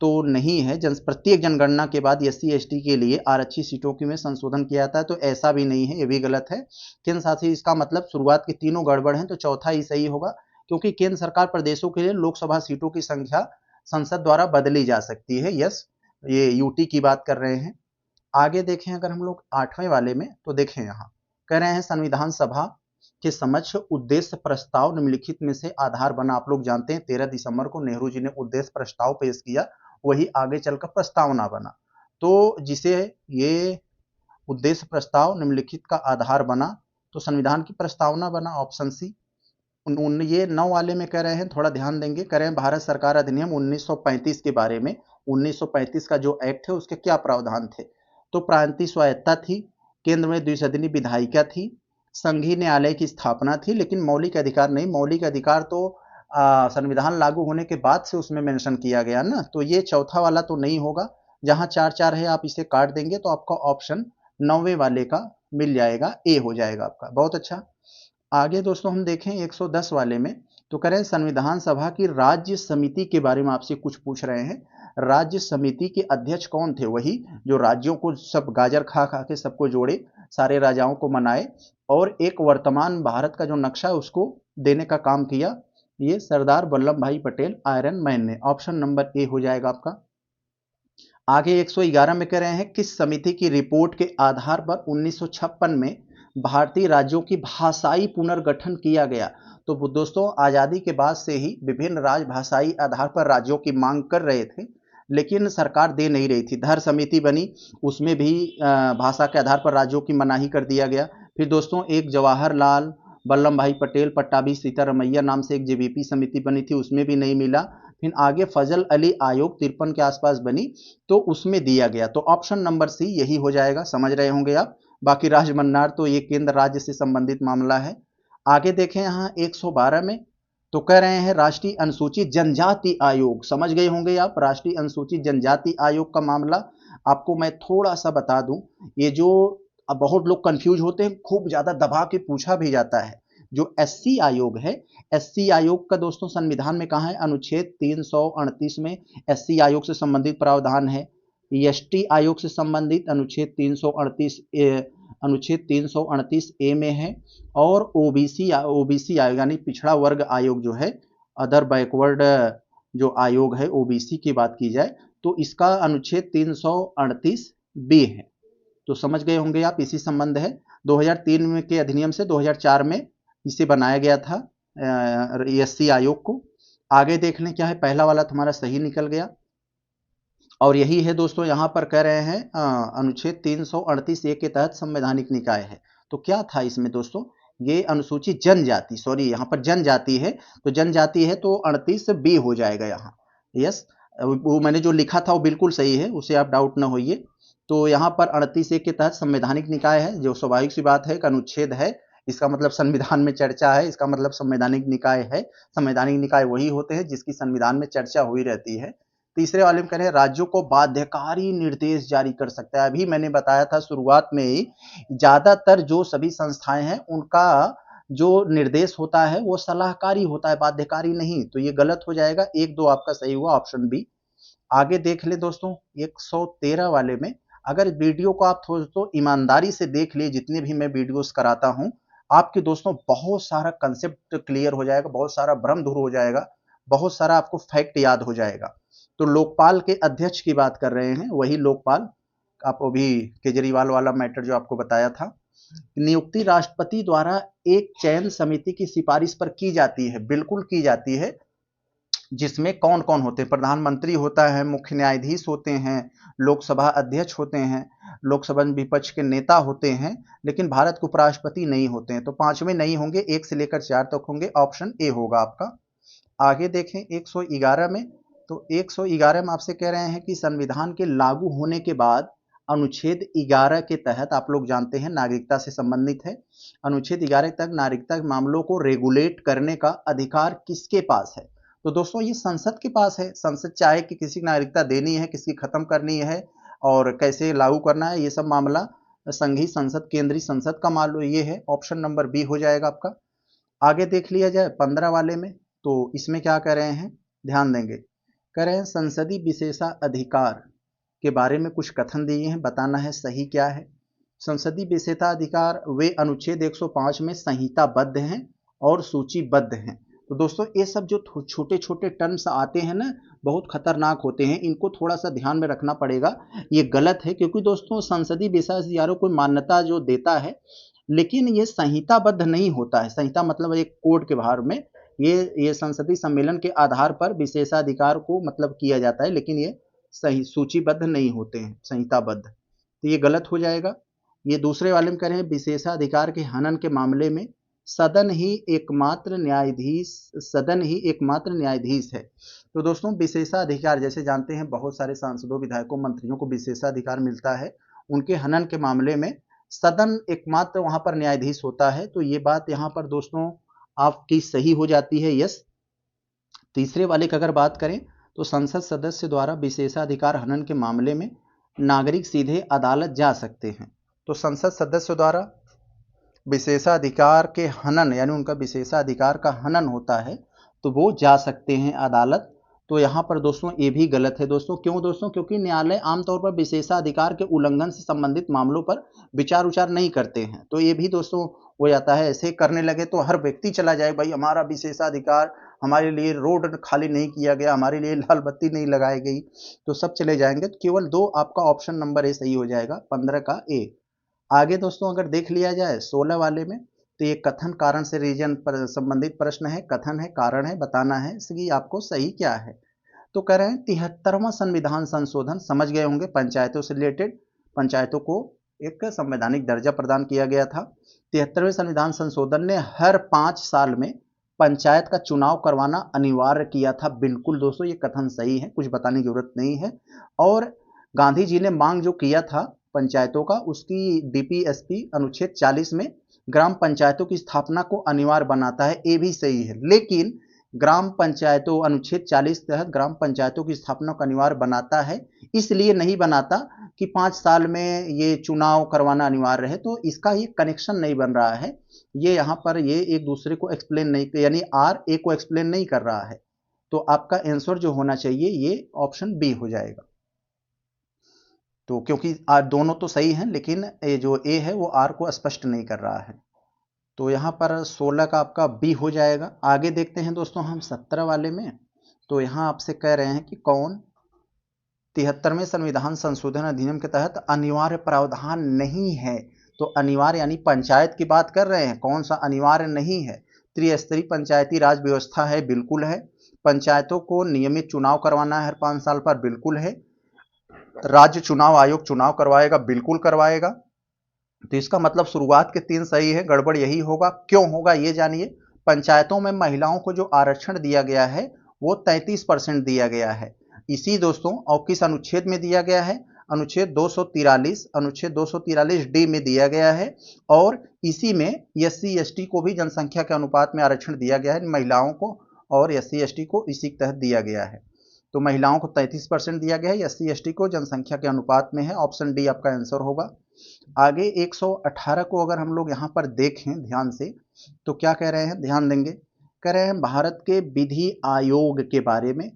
तो नहीं है, प्रत्येक जनगणना के बाद एससी एसटी के लिए आरक्षित सीटों की में संशोधन किया जाता है, तो ऐसा भी नहीं है, ये भी गलत है। केंद्र शासित, इसका मतलब शुरुआत के तीनों गड़बड़ हैं, तो चौथा ही सही होगा, क्योंकि केंद्र सरकार प्रदेशों के लिए लोकसभा सीटों की संख्या संसद द्वारा बदली जा सकती है। यस, ये यूटी की बात कर रहे हैं। आगे देखें अगर हम लोग 8वें वाले में, तो देखें यहाँ कह रहे हैं संविधान सभा के समक्ष उद्देश्य प्रस्ताव निम्नलिखित में से आधार बना। आप लोग जानते हैं 13 दिसंबर को नेहरू जी ने उद्देश्य प्रस्ताव पेश किया, वही आगे चलकर प्रस्तावना बना। तो जिसे ये उद्देश्य प्रस्ताव निम्नलिखित का आधार बना, तो संविधान की प्रस्तावना बना, ऑप्शन सी। ये 9 वाले में कह रहे हैं, थोड़ा ध्यान देंगे, कह रहे हैं भारत सरकार अधिनियम 1935 के बारे में। 1935 का जो एक्ट है उसके क्या प्रावधान थे, तो प्रांतीय स्वायत्ता थी, केंद्र में द्विसदनी विधायिका थी, संघीय न्यायालय की स्थापना थी, लेकिन मौलिक अधिकार नहीं। मौलिक अधिकार तो संविधान लागू होने के बाद से उसमें मेंशन किया गया ना, तो ये चौथा वाला तो नहीं होगा। जहां 4-4 है आप इसे काट देंगे तो आपका ऑप्शन 9वें वाले का मिल जाएगा, ए हो जाएगा आपका। बहुत अच्छा। आगे दोस्तों हम देखें 110 वाले में, तो करें संविधान सभा की राज्य समिति के बारे में आपसे कुछ पूछ रहे हैं। राज्य समिति के अध्यक्ष कौन थे, वही जो राज्यों को सब गाजर खा खा के सबको जोड़े, सारे राजाओं को मनाए और एक वर्तमान भारत का जो नक्शा है उसको देने का काम किया, ये सरदार वल्लभ भाई पटेल आयरन मैन ने। ऑप्शन नंबर ए हो जाएगा आपका। आगे 111 में कह रहे हैं किस समिति की रिपोर्ट के आधार पर 1956 में भारतीय राज्यों की भाषाई पुनर्गठन किया गया। तो दोस्तों आजादी के बाद से ही विभिन्न राजभाषाई आधार पर राज्यों की मांग कर रहे थे, लेकिन सरकार दे नहीं रही थी। धर समिति बनी, उसमें भी भाषा के आधार पर राज्यों की मनाही कर दिया गया। फिर दोस्तों एक जवाहरलाल वल्लभ भाई पटेल पट्टाभी सीतारमैया नाम से एक जेबीपी समिति बनी थी, उसमें भी नहीं मिला। फिर आगे फजल अली आयोग 53 के आसपास बनी, तो उसमें दिया गया। तो ऑप्शन नंबर सी यही हो जाएगा, समझ रहे होंगे आप। बाकी राजमन्नार तो ये केंद्र राज्य से संबंधित मामला है। आगे देखें यहाँ 112 में, तो कह रहे हैं राष्ट्रीय अनुसूचित जनजाति आयोग। समझ गए होंगे आप, राष्ट्रीय अनुसूचित जनजाति आयोग का मामला। आपको मैं थोड़ा सा बता दूं, ये जो अब बहुत लोग कंफ्यूज होते हैं, खूब ज्यादा दबा के पूछा भी जाता है। जो एससी आयोग है, एससी आयोग का दोस्तों संविधान में कहाँ है? अनुच्छेद 338 में एससी आयोग से संबंधित प्रावधान है। एसटी आयोग से संबंधित अनुच्छेद 338 ए में है। और ओबीसी आयोग यानी पिछड़ा वर्ग आयोग जो है, अदर बैकवर्ड जो आयोग है ओबीसी की बात की जाए तो इसका अनुच्छेद 338 बी है। तो समझ गए होंगे आप, इसी संबंध है। 2003 में के अधिनियम से 2004 में इसे बनाया गया था एससी आयोग को। आगे देख लें क्या है, पहला वाला तुम्हारा सही निकल गया और यही है दोस्तों, यहां पर कह रहे हैं अनुच्छेद 338 ए के तहत संवैधानिक निकाय है। तो क्या था इसमें दोस्तों, ये अनुसूचित जनजाति, सॉरी यहाँ पर जनजाति है, तो जनजाति है तो 38 बी हो जाएगा यहाँ। यस, वो मैंने जो लिखा था वो बिल्कुल सही है, उसे आप डाउट ना होइए। तो यहाँ पर 38 ए के तहत संवैधानिक निकाय है, जो स्वाभाविक सी बात है, एक अनुच्छेद है, इसका मतलब संविधान में चर्चा है, इसका मतलब संवैधानिक निकाय है। संवैधानिक निकाय वही होते हैं जिसकी संविधान में चर्चा हुई रहती है। तीसरे वाले में कह रहे हैं राज्यों को बाध्यकारी निर्देश जारी कर सकता है। अभी मैंने बताया था शुरुआत में ही, ज्यादातर जो सभी संस्थाएं हैं उनका जो निर्देश होता है वो सलाहकारी होता है, बाध्यकारी नहीं। तो ये गलत हो जाएगा, 1-2 आपका सही हुआ, ऑप्शन बी। आगे देख ले दोस्तों 113 वाले में, अगर वीडियो को आप दोस्तों ईमानदारी से देख लिए, जितने भी मैं वीडियोस कराता हूं, आपके दोस्तों बहुत सारा कंसेप्ट क्लियर हो जाएगा, बहुत सारा भ्रम दूर हो जाएगा, बहुत सारा आपको फैक्ट याद हो जाएगा। तो लोकपाल के अध्यक्ष की बात कर रहे हैं, वही लोकपाल, आप अभी केजरीवाल वाला मैटर जो आपको बताया था। नियुक्ति राष्ट्रपति द्वारा एक चयन समिति की सिफारिश पर की जाती है, बिल्कुल की जाती है, जिसमें कौन कौन होते हैं? प्रधानमंत्री होता है, मुख्य न्यायाधीश होते हैं, लोकसभा अध्यक्ष होते हैं, लोकसभा विपक्ष के नेता होते हैं, लेकिन भारत के उपराष्ट्रपति नहीं होते हैं। तो 5 में नहीं होंगे, 1 से लेकर 4 तक होंगे, ऑप्शन ए होगा आपका। आगे देखें 111 में, तो 111 में आपसे कह रहे हैं कि संविधान के लागू होने के बाद अनुच्छेद 11 के तहत, आप लोग जानते हैं नागरिकता से संबंधित है, अनुच्छेद 11 तक नागरिकता के मामलों को रेगुलेट करने का अधिकार किसके पास है? तो दोस्तों ये संसद के पास है। संसद चाहे कि किसी की नागरिकता देनी है, किसी की खत्म करनी है और कैसे लागू करना है, ये सब मामला संघीय संसद, केंद्रीय संसद का मामला ये है। ऑप्शन नंबर बी हो जाएगा आपका। आगे देख लिया जाए 15 वाले में, तो इसमें क्या कह रहे हैं, ध्यान देंगे, कह रहे हैं संसदीय विशेषाधिकार के बारे में कुछ कथन दिए हैं, बताना है सही क्या है। संसदीय विशेषाधिकार वे अनुच्छेद 105 में संहिताबद्ध हैं और सूचीबद्ध हैं। तो दोस्तों ये सब जो छोटे छोटे टर्म्स आते हैं ना, बहुत खतरनाक होते हैं, इनको थोड़ा सा ध्यान में रखना पड़ेगा। ये गलत है, क्योंकि दोस्तों संसदीय विशेषाधिकारों को मान्यता जो देता है, लेकिन ये संहिताबद्ध नहीं होता है। संहिता मतलब एक कोड के बाहर में, ये संसदीय सम्मेलन के आधार पर विशेषाधिकार को मतलब किया जाता है, लेकिन ये सही सूचीबद्ध नहीं होते हैं, संहिताबद्ध। तो ये गलत हो जाएगा। ये दूसरे वाले में कह रहे हैं विशेषाधिकार के हनन के मामले में सदन ही एकमात्र न्यायाधीश है। तो दोस्तों विशेषाधिकार जैसे जानते हैं, बहुत सारे सांसदों, विधायकों, मंत्रियों को विशेषाधिकार मिलता है, उनके हनन के मामले में सदन एकमात्र वहां पर न्यायाधीश होता है। तो ये बात यहां पर दोस्तों आपकी सही हो जाती है, यस। तीसरे वाले की अगर बात करें तो संसद सदस्य द्वारा विशेषाधिकार हनन के मामले में नागरिक सीधे अदालत जा सकते हैं। तो संसद सदस्य द्वारा विशेषाधिकार के हनन, यानी उनका विशेषाधिकार का हनन होता है, तो वो जा सकते हैं अदालत। तो यहाँ पर दोस्तों ये भी गलत है दोस्तों। क्यों दोस्तों? क्योंकि न्यायालय आमतौर पर विशेषाधिकार के उल्लंघन से संबंधित मामलों पर विचार उचार नहीं करते हैं। तो ये भी दोस्तों हो जाता है, ऐसे करने लगे तो हर व्यक्ति चला जाए, भाई हमारा विशेषाधिकार, हमारे लिए रोड खाली नहीं किया गया, हमारे लिए लाल बत्ती नहीं लगाई गई, तो सब चले जाएंगे। तो केवल 2 आपका ऑप्शन नंबर ए सही हो जाएगा, 15 का ए। आगे दोस्तों अगर देख लिया जाए 16 वाले में, तो ये कथन कारण से रीजन पर संबंधित प्रश्न है। कथन है, कारण है, बताना है इसकी आपको सही क्या है। तो कह रहे हैं 73वां संविधान संशोधन, समझ गए होंगे, पंचायतों से रिलेटेड, पंचायतों को एक संवैधानिक दर्जा प्रदान किया गया था। 73वें संविधान संशोधन ने हर 5 साल में पंचायत का चुनाव करवाना अनिवार्य किया था। बिल्कुल दोस्तों ये कथन सही है, कुछ बताने की जरूरत नहीं है। और गांधी जी ने मांग जो किया था पंचायतों का, उसकी डीपीएसपी अनुच्छेद 40 में ग्राम पंचायतों की स्थापना को अनिवार्य बनाता है, ये भी सही है। लेकिन ग्राम पंचायतों, अनुच्छेद 40 के तहत ग्राम पंचायतों की स्थापना को अनिवार्य बनाता है। इसलिए नहीं बनाता कि 5 साल में ये चुनाव करवाना अनिवार्य है, तो इसका ये कनेक्शन नहीं बन रहा है। ये यहाँ पर ये एक दूसरे को एक्सप्लेन नहीं, यानी आर ए को एक्सप्लेन नहीं कर रहा है। तो आपका आंसर जो होना चाहिए ये ऑप्शन बी हो जाएगा। तो क्योंकि दोनों तो सही हैं, लेकिन ये जो ए है वो आर को स्पष्ट नहीं कर रहा है। तो यहाँ पर 16 का आपका बी हो जाएगा। आगे देखते हैं दोस्तों हम 17 वाले में। तो यहाँ आपसे कह रहे हैं कि कौन 73वें संविधान संशोधन अधिनियम के तहत अनिवार्य प्रावधान नहीं है। तो अनिवार्य यानी पंचायत की बात कर रहे हैं, कौन सा अनिवार्य नहीं है। त्रिस्तरीय पंचायती राज व्यवस्था है, बिल्कुल है। पंचायतों को नियमित चुनाव करवाना है हर 5 साल पर, बिल्कुल है। राज्य चुनाव आयोग चुनाव करवाएगा, बिल्कुल करवाएगा। तो इसका मतलब शुरुआत के 3 सही है, गड़बड़ यही होगा। क्यों होगा ये जानिए। पंचायतों में महिलाओं को जो आरक्षण दिया गया है वो 33% दिया गया है। इसी दोस्तों और किस अनुच्छेद में दिया गया है, अनुच्छेद 243, अनुच्छेद 243 डी में दिया गया है। और इसी में एससी एसटी को भी जनसंख्या के अनुपात में आरक्षण दिया गया है, महिलाओं को और एससी एसटी को इसी के तहत दिया गया है। तो महिलाओं को 33% दिया गया है, एससी एसटी को जनसंख्या के अनुपात में है। ऑप्शन डी आपका आंसर होगा। आगे 118 को अगर हम लोग यहाँ पर देखें ध्यान से, तो क्या कह रहे हैं, ध्यान देंगे। कह रहे हैं भारत के विधि आयोग के बारे में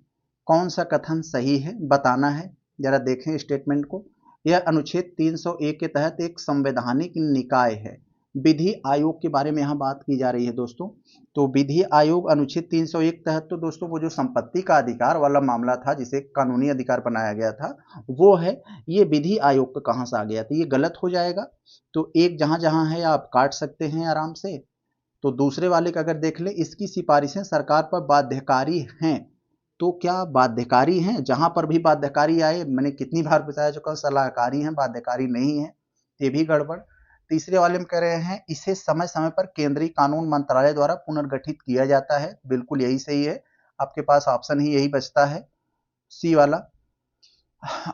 कौन सा कथन सही है बताना है। जरा देखें स्टेटमेंट को। यह अनुच्छेद 301 के तहत एक संवैधानिक निकाय है। विधि आयोग के बारे में यहाँ बात की जा रही है दोस्तों। तो विधि आयोग अनुच्छेद 301 तहत तो दोस्तों वो जो संपत्ति का अधिकार वाला मामला था जिसे कानूनी अधिकार बनाया गया था वो है। ये विधि आयोग का कहाँ से आ गया, तो ये गलत हो जाएगा। तो एक जहाँ जहाँ है आप काट सकते हैं आराम से। तो दूसरे वाले का अगर देख लें, इसकी सिफारिशें सरकार पर बाध्यकारी हैं। तो क्या बाध्यकारी हैं, जहां पर भी बाध्यकारी आए, मैंने कितनी बार बताया चुका सलाहकारी हैं, बाध्यकारी नहीं है, ये भी गड़बड़। तीसरे वाले में कह रहे हैं इसे समय समय पर केंद्रीय कानून मंत्रालय द्वारा पुनर्गठित किया जाता है, बिल्कुल यही सही है। आपके पास ऑप्शन ही यही बचता है, सी वाला।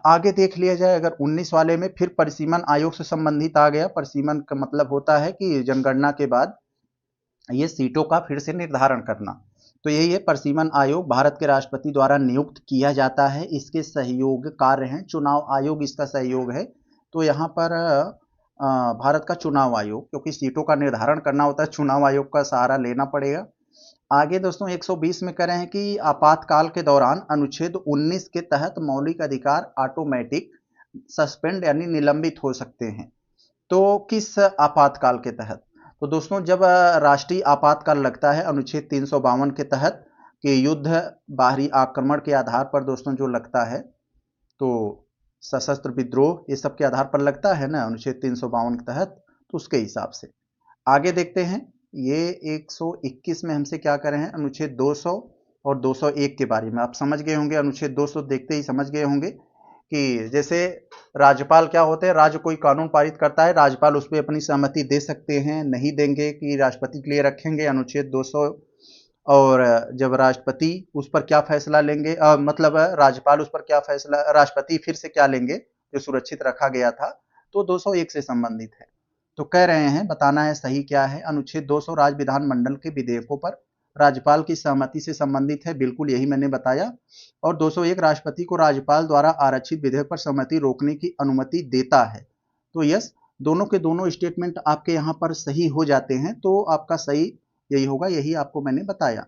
आगे देख लिया जाए अगर 19 वाले में, फिर परिसीमन आयोग से संबंधित आ गया। परिसीमन का मतलब होता है कि जनगणना के बाद ये सीटों का फिर से निर्धारण करना। तो यही है, परिसीमन आयोग भारत के राष्ट्रपति द्वारा नियुक्त किया जाता है। इसके सहयोग कार्य हैं, चुनाव आयोग इसका सहयोग है। तो यहाँ पर भारत का चुनाव आयोग, क्योंकि सीटों का निर्धारण करना होता है, चुनाव आयोग का सहारा लेना पड़ेगा। आगे दोस्तों 120 में कह रहे हैं कि आपातकाल के दौरान अनुच्छेद 19 के तहत मौलिक अधिकार ऑटोमेटिक सस्पेंड यानी निलंबित हो सकते हैं। तो किस आपातकाल के तहत, तो दोस्तों जब राष्ट्रीय आपातकाल लगता है अनुच्छेद 352 के तहत कि युद्ध बाहरी आक्रमण के आधार पर दोस्तों जो लगता है, तो सशस्त्र विद्रोह ये सब के आधार पर लगता है ना अनुच्छेद 352 के तहत, तो उसके हिसाब से। आगे देखते हैं ये 121 में हमसे क्या कर रहे हैं, अनुच्छेद 200 और 201 के बारे में आप समझ गए होंगे। अनुच्छेद 200 देखते ही समझ गए होंगे कि जैसे राज्यपाल क्या होते हैं, राज्य कोई कानून पारित करता है, राज्यपाल उस पर अपनी सहमति दे सकते हैं, नहीं देंगे कि राष्ट्रपति के लिए रखेंगे, अनुच्छेद 200। और जब राष्ट्रपति उस पर क्या फैसला लेंगे, मतलब राज्यपाल उस पर क्या फैसला, राष्ट्रपति फिर से क्या लेंगे जो सुरक्षित रखा गया था, तो 201 से संबंधित है। तो कह रहे हैं बताना है सही क्या है। अनुच्छेद 200 राज्य विधानमंडल के विधेयकों पर राज्यपाल की सहमति से संबंधित है, बिल्कुल यही मैंने बताया। और 201 राष्ट्रपति को राज्यपाल द्वारा आरक्षित विधेयक पर सहमति रोकने की अनुमति देता है। तो यस, दोनों के दोनों स्टेटमेंट आपके यहाँ पर सही हो जाते हैं। तो आपका सही यही होगा, यही आपको मैंने बताया।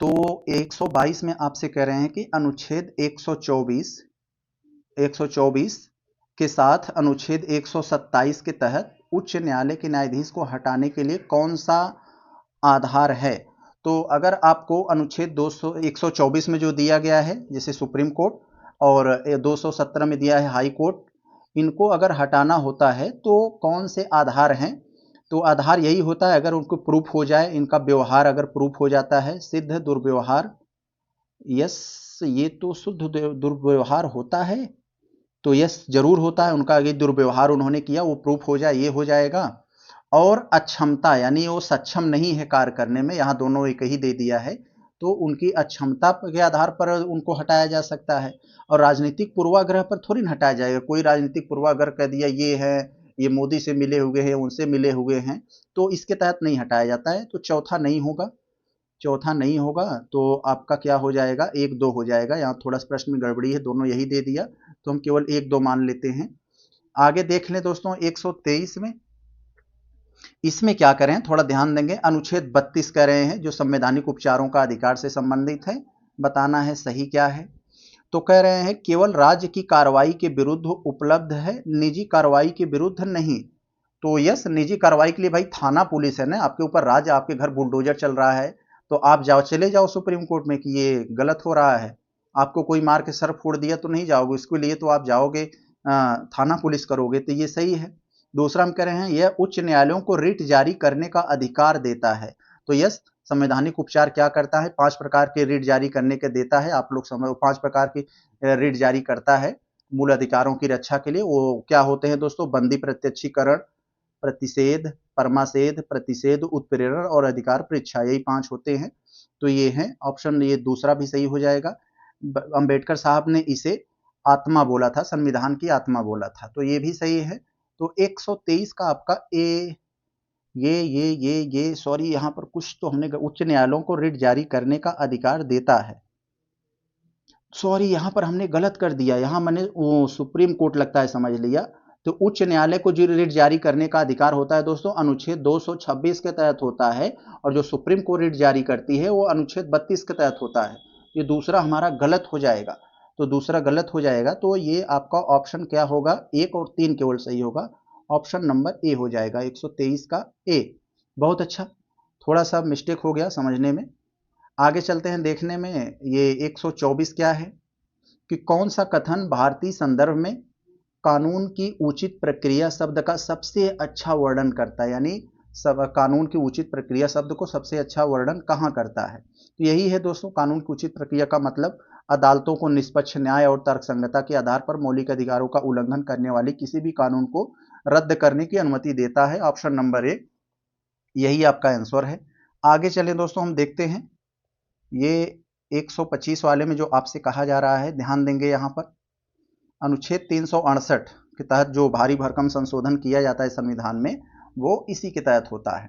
तो 122 में आपसे कह रहे हैं कि अनुच्छेद 124 के साथ अनुच्छेद 127 के तहत उच्च न्यायालय के न्यायाधीश को हटाने के लिए कौन सा आधार है। तो अगर आपको अनुच्छेद 124 में जो दिया गया है जैसे सुप्रीम कोर्ट, और 217 में दिया है हाई कोर्ट, इनको अगर हटाना होता है तो कौन से आधार हैं, तो आधार यही होता है अगर उनको प्रूफ हो जाए, इनका व्यवहार अगर प्रूफ हो जाता है, सिद्ध दुर्व्यवहार। यस, ये तो शुद्ध दुर्व्यवहार होता है, तो यस जरूर होता है, उनका ये दुर्व्यवहार उन्होंने किया वो प्रूफ हो जाए, ये हो जाएगा। और अक्षमता यानी वो सक्षम नहीं है कार्य करने में, यहाँ दोनों एक ही दे दिया है, तो उनकी अक्षमता के आधार पर उनको हटाया जा सकता है। और राजनीतिक पूर्वाग्रह पर थोड़ी ना हटाया जाएगा। कोई राजनीतिक पूर्वाग्रह कह दिया ये है, ये मोदी से मिले हुए हैं, उनसे मिले हुए हैं, तो इसके तहत नहीं हटाया जाता है। तो चौथा नहीं होगा। चौथा नहीं होगा तो आपका क्या हो जाएगा, 1 2 हो जाएगा। यहाँ थोड़ा सा प्रश्न में गड़बड़ी है, दोनों यही दे दिया तो हम केवल 1 2 मान लेते हैं। आगे देख लें दोस्तों 123 में, इसमें क्या करें, थोड़ा ध्यान देंगे। अनुच्छेद 32 कह रहे हैं जो संवैधानिक उपचारों का अधिकार से संबंधित है, बताना है सही क्या है। तो कह रहे हैं केवल राज्य की कार्रवाई के विरुद्ध उपलब्ध है, निजी कार्रवाई के विरुद्ध नहीं। तो यस, निजी कार्रवाई के लिए भाई थाना पुलिस है ना, आपके ऊपर राज्य, आपके घर बुलडोजर चल रहा है तो आप जाओ, चले जाओ सुप्रीम कोर्ट में कि ये गलत हो रहा है। आपको कोई मार के सर फोड़ दिया तो नहीं जाओगे, इसके लिए तो आप जाओगे थाना पुलिस करोगे, तो ये सही है। दूसरा हम कह रहे हैं यह उच्च न्यायालयों को रिट जारी करने का अधिकार देता है। तो यस, संवैधानिक उपचार क्या करता है, 5 प्रकार के रिट जारी करने के देता है। आप लोग समझ, 5 प्रकार की रिट जारी करता है मूल अधिकारों की रक्षा के लिए। वो क्या होते हैं दोस्तों, बंदी प्रत्यक्षीकरण, प्रतिषेध, परमासेध, प्रतिषेध, उत्प्रेरण और अधिकार परीक्षा, यही 5 होते हैं। तो ये है ऑप्शन, ये दूसरा भी सही हो जाएगा। अंबेडकर साहब ने इसे आत्मा बोला था, संविधान की आत्मा बोला था, तो ये भी सही है। तो 123 का आपका ए, ये सॉरी, यहाँ पर कुछ तो हमने, उच्च न्यायालयों को रिट जारी करने का अधिकार देता है, सॉरी यहाँ पर हमने गलत कर दिया, यहाँ मैंने सुप्रीम कोर्ट लगता है समझ लिया। तो उच्च न्यायालय को जो रिट जारी करने का अधिकार होता है दोस्तों अनुच्छेद 226 के तहत होता है, और जो सुप्रीम कोर्ट रिट जारी करती है वो अनुच्छेद 32 के तहत होता है। ये दूसरा हमारा गलत हो जाएगा, तो दूसरा गलत हो जाएगा, तो ये आपका ऑप्शन क्या होगा, 1 और 3 केवल सही होगा। ऑप्शन नंबर ए हो जाएगा 123 का ए। बहुत अच्छा, थोड़ा सा मिस्टेक हो गया समझने में। आगे चलते हैं देखने में, ये 124 क्या है कि कौन सा कथन भारतीय संदर्भ में कानून की उचित प्रक्रिया शब्द का सबसे अच्छा वर्णन करता है, यानी सब कानून की उचित प्रक्रिया शब्द को सबसे अच्छा वर्णन कहाँ करता है। तो यही है दोस्तों, कानून की उचित प्रक्रिया का मतलब अदालतों को निष्पक्ष न्याय और तर्कसंगता के आधार पर मौलिक अधिकारों का उल्लंघन करने वाली किसी भी कानून को रद्द करने की अनुमति देता है। ऑप्शन नंबर ए यही आपका आंसर है। आगे चलें दोस्तों, हम देखते हैं ये 125 वाले में जो आपसे कहा जा रहा है, ध्यान देंगे यहाँ पर अनुच्छेद 368 के तहत जो भारी भरकम संशोधन किया जाता है संविधान में, वो इसी के तहत होता है।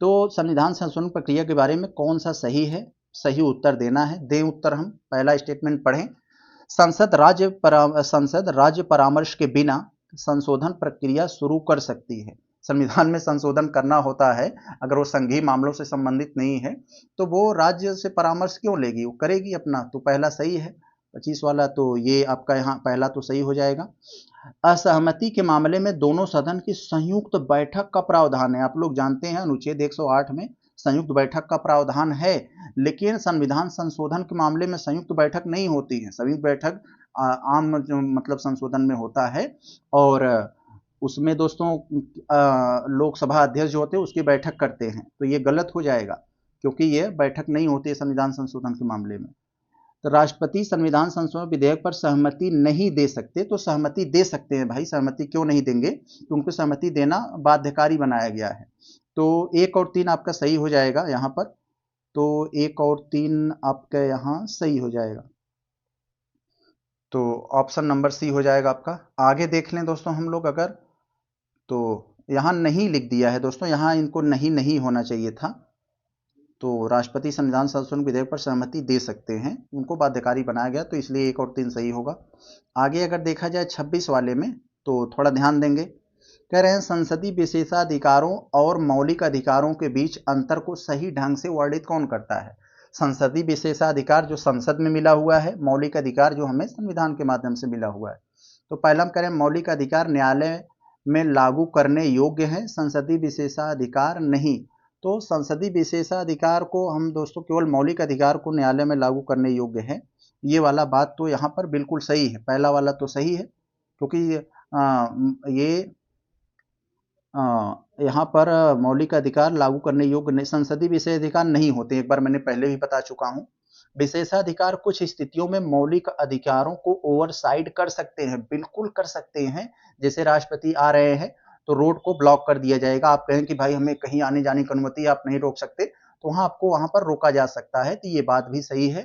तो संविधान संशोधन प्रक्रिया के बारे में कौन सा सही है, सही उत्तर देना है। दें उत्तर, हम पहला स्टेटमेंट पढ़ें। संसद राज्य परामर्श के बिना संशोधन प्रक्रिया शुरू कर सकती है। संविधान में संशोधन करना होता है, अगर वो संघीय मामलों से संबंधित नहीं है तो वो राज्य से परामर्श क्यों लेगी, वो करेगी अपना। तो पहला सही है 25 वाला, तो ये आपका यहाँ पहला तो सही हो जाएगा। असहमति के मामले में दोनों सदन की संयुक्त बैठक का प्रावधान है। आप लोग जानते हैं अनुच्छेद 108 में संयुक्त बैठक का प्रावधान है, लेकिन संविधान संशोधन के मामले में संयुक्त बैठक नहीं होती है। संयुक्त बैठक आम मतलब संशोधन में होता है, और उसमें दोस्तों लोकसभा अध्यक्ष जो होते हैं उसकी बैठक करते हैं। तो ये गलत हो जाएगा क्योंकि ये बैठक नहीं होती है संविधान संशोधन के मामले में। तो राष्ट्रपति संविधान संशोधन विधेयक पर सहमति नहीं दे सकते, तो सहमति दे सकते हैं भाई, सहमति क्यों नहीं देंगे, तो उनको सहमति देना बाध्यकारी बनाया गया है। तो 1 और 3 आपका सही हो जाएगा यहाँ पर, तो 1 और 3 आपका यहाँ सही हो जाएगा, तो ऑप्शन नंबर सी हो जाएगा आपका। आगे देख लें दोस्तों हम लोग अगर, तो यहाँ नहीं लिख दिया है दोस्तों, यहाँ इनको नहीं होना चाहिए था। तो राष्ट्रपति संविधान संशोधन विधेयक पर सहमति दे सकते हैं, उनको बाध्यकारी बनाया गया, तो इसलिए 1 और 3 सही होगा। आगे अगर देखा जाए 26 वाले में, तो थोड़ा ध्यान देंगे। कह रहे हैं संसदीय विशेषाधिकारों और मौलिक अधिकारों के बीच अंतर को सही ढंग से वर्णित कौन करता है। संसदीय विशेषाधिकार जो संसद में मिला हुआ है, मौलिक अधिकार जो हमें संविधान के माध्यम से मिला हुआ है। तो पहला हम कह रहे हैं मौलिक अधिकार न्यायालय में लागू करने योग्य है, संसदीय विशेषाधिकार नहीं। तो संसदीय विशेषाधिकार को हम दोस्तों केवल मौलिक अधिकार को न्यायालय में लागू करने योग्य है, ये वाला बात तो यहाँ पर बिल्कुल सही है, पहला वाला तो सही है, क्योंकि ये यहाँ पर मौलिक अधिकार लागू करने योग्य संसदीय विशेषाधिकार नहीं होते, एक बार मैंने पहले भी बता चुका हूँ। विशेषाधिकार कुछ स्थितियों में मौलिक अधिकारों को ओवरसाइड कर सकते हैं, बिल्कुल कर सकते हैं। जैसे राष्ट्रपति आ रहे हैं तो रोड को ब्लॉक कर दिया जाएगा, आप कहें कि भाई हमें कहीं आने जाने की अनुमति, आप नहीं रोक सकते, तो वहां आपको वहां पर रोका जा सकता है, तो ये बात भी सही है।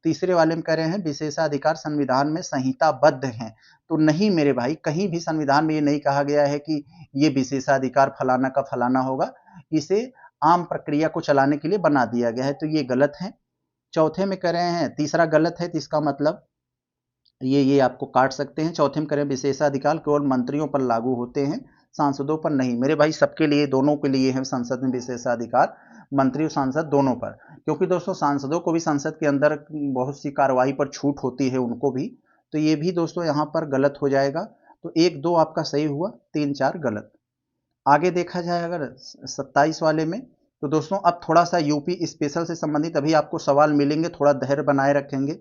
तीसरे वाले में कह रहे हैं विशेषाधिकार संविधान में संहिताबद्ध हैं, तो नहीं मेरे भाई, कहीं भी संविधान में ये नहीं कहा गया है कि ये विशेषाधिकार फलाना का फलाना होगा। इसे आम प्रक्रिया को चलाने के लिए बना दिया गया है, तो ये गलत है। चौथे में कह रहे हैं तीसरा गलत है, तो इसका मतलब ये आपको काट सकते हैं। चौथे में करें विशेषाधिकार केवल मंत्रियों पर लागू होते हैं, सांसदों पर नहीं। मेरे भाई सबके लिए, दोनों के लिए है संसद में विशेषाधिकार, मंत्री और सांसद दोनों पर। क्योंकि दोस्तों सांसदों को भी संसद के अंदर बहुत सी कार्रवाई पर छूट होती है उनको भी, तो ये भी दोस्तों यहाँ पर गलत हो जाएगा। तो 1 2 आपका सही हुआ, 3 4 गलत। आगे देखा जाए अगर 27 वाले में, तो दोस्तों अब थोड़ा सा यूपी स्पेशल से संबंधित अभी आपको सवाल मिलेंगे, थोड़ा धैर्य बनाए रखेंगे।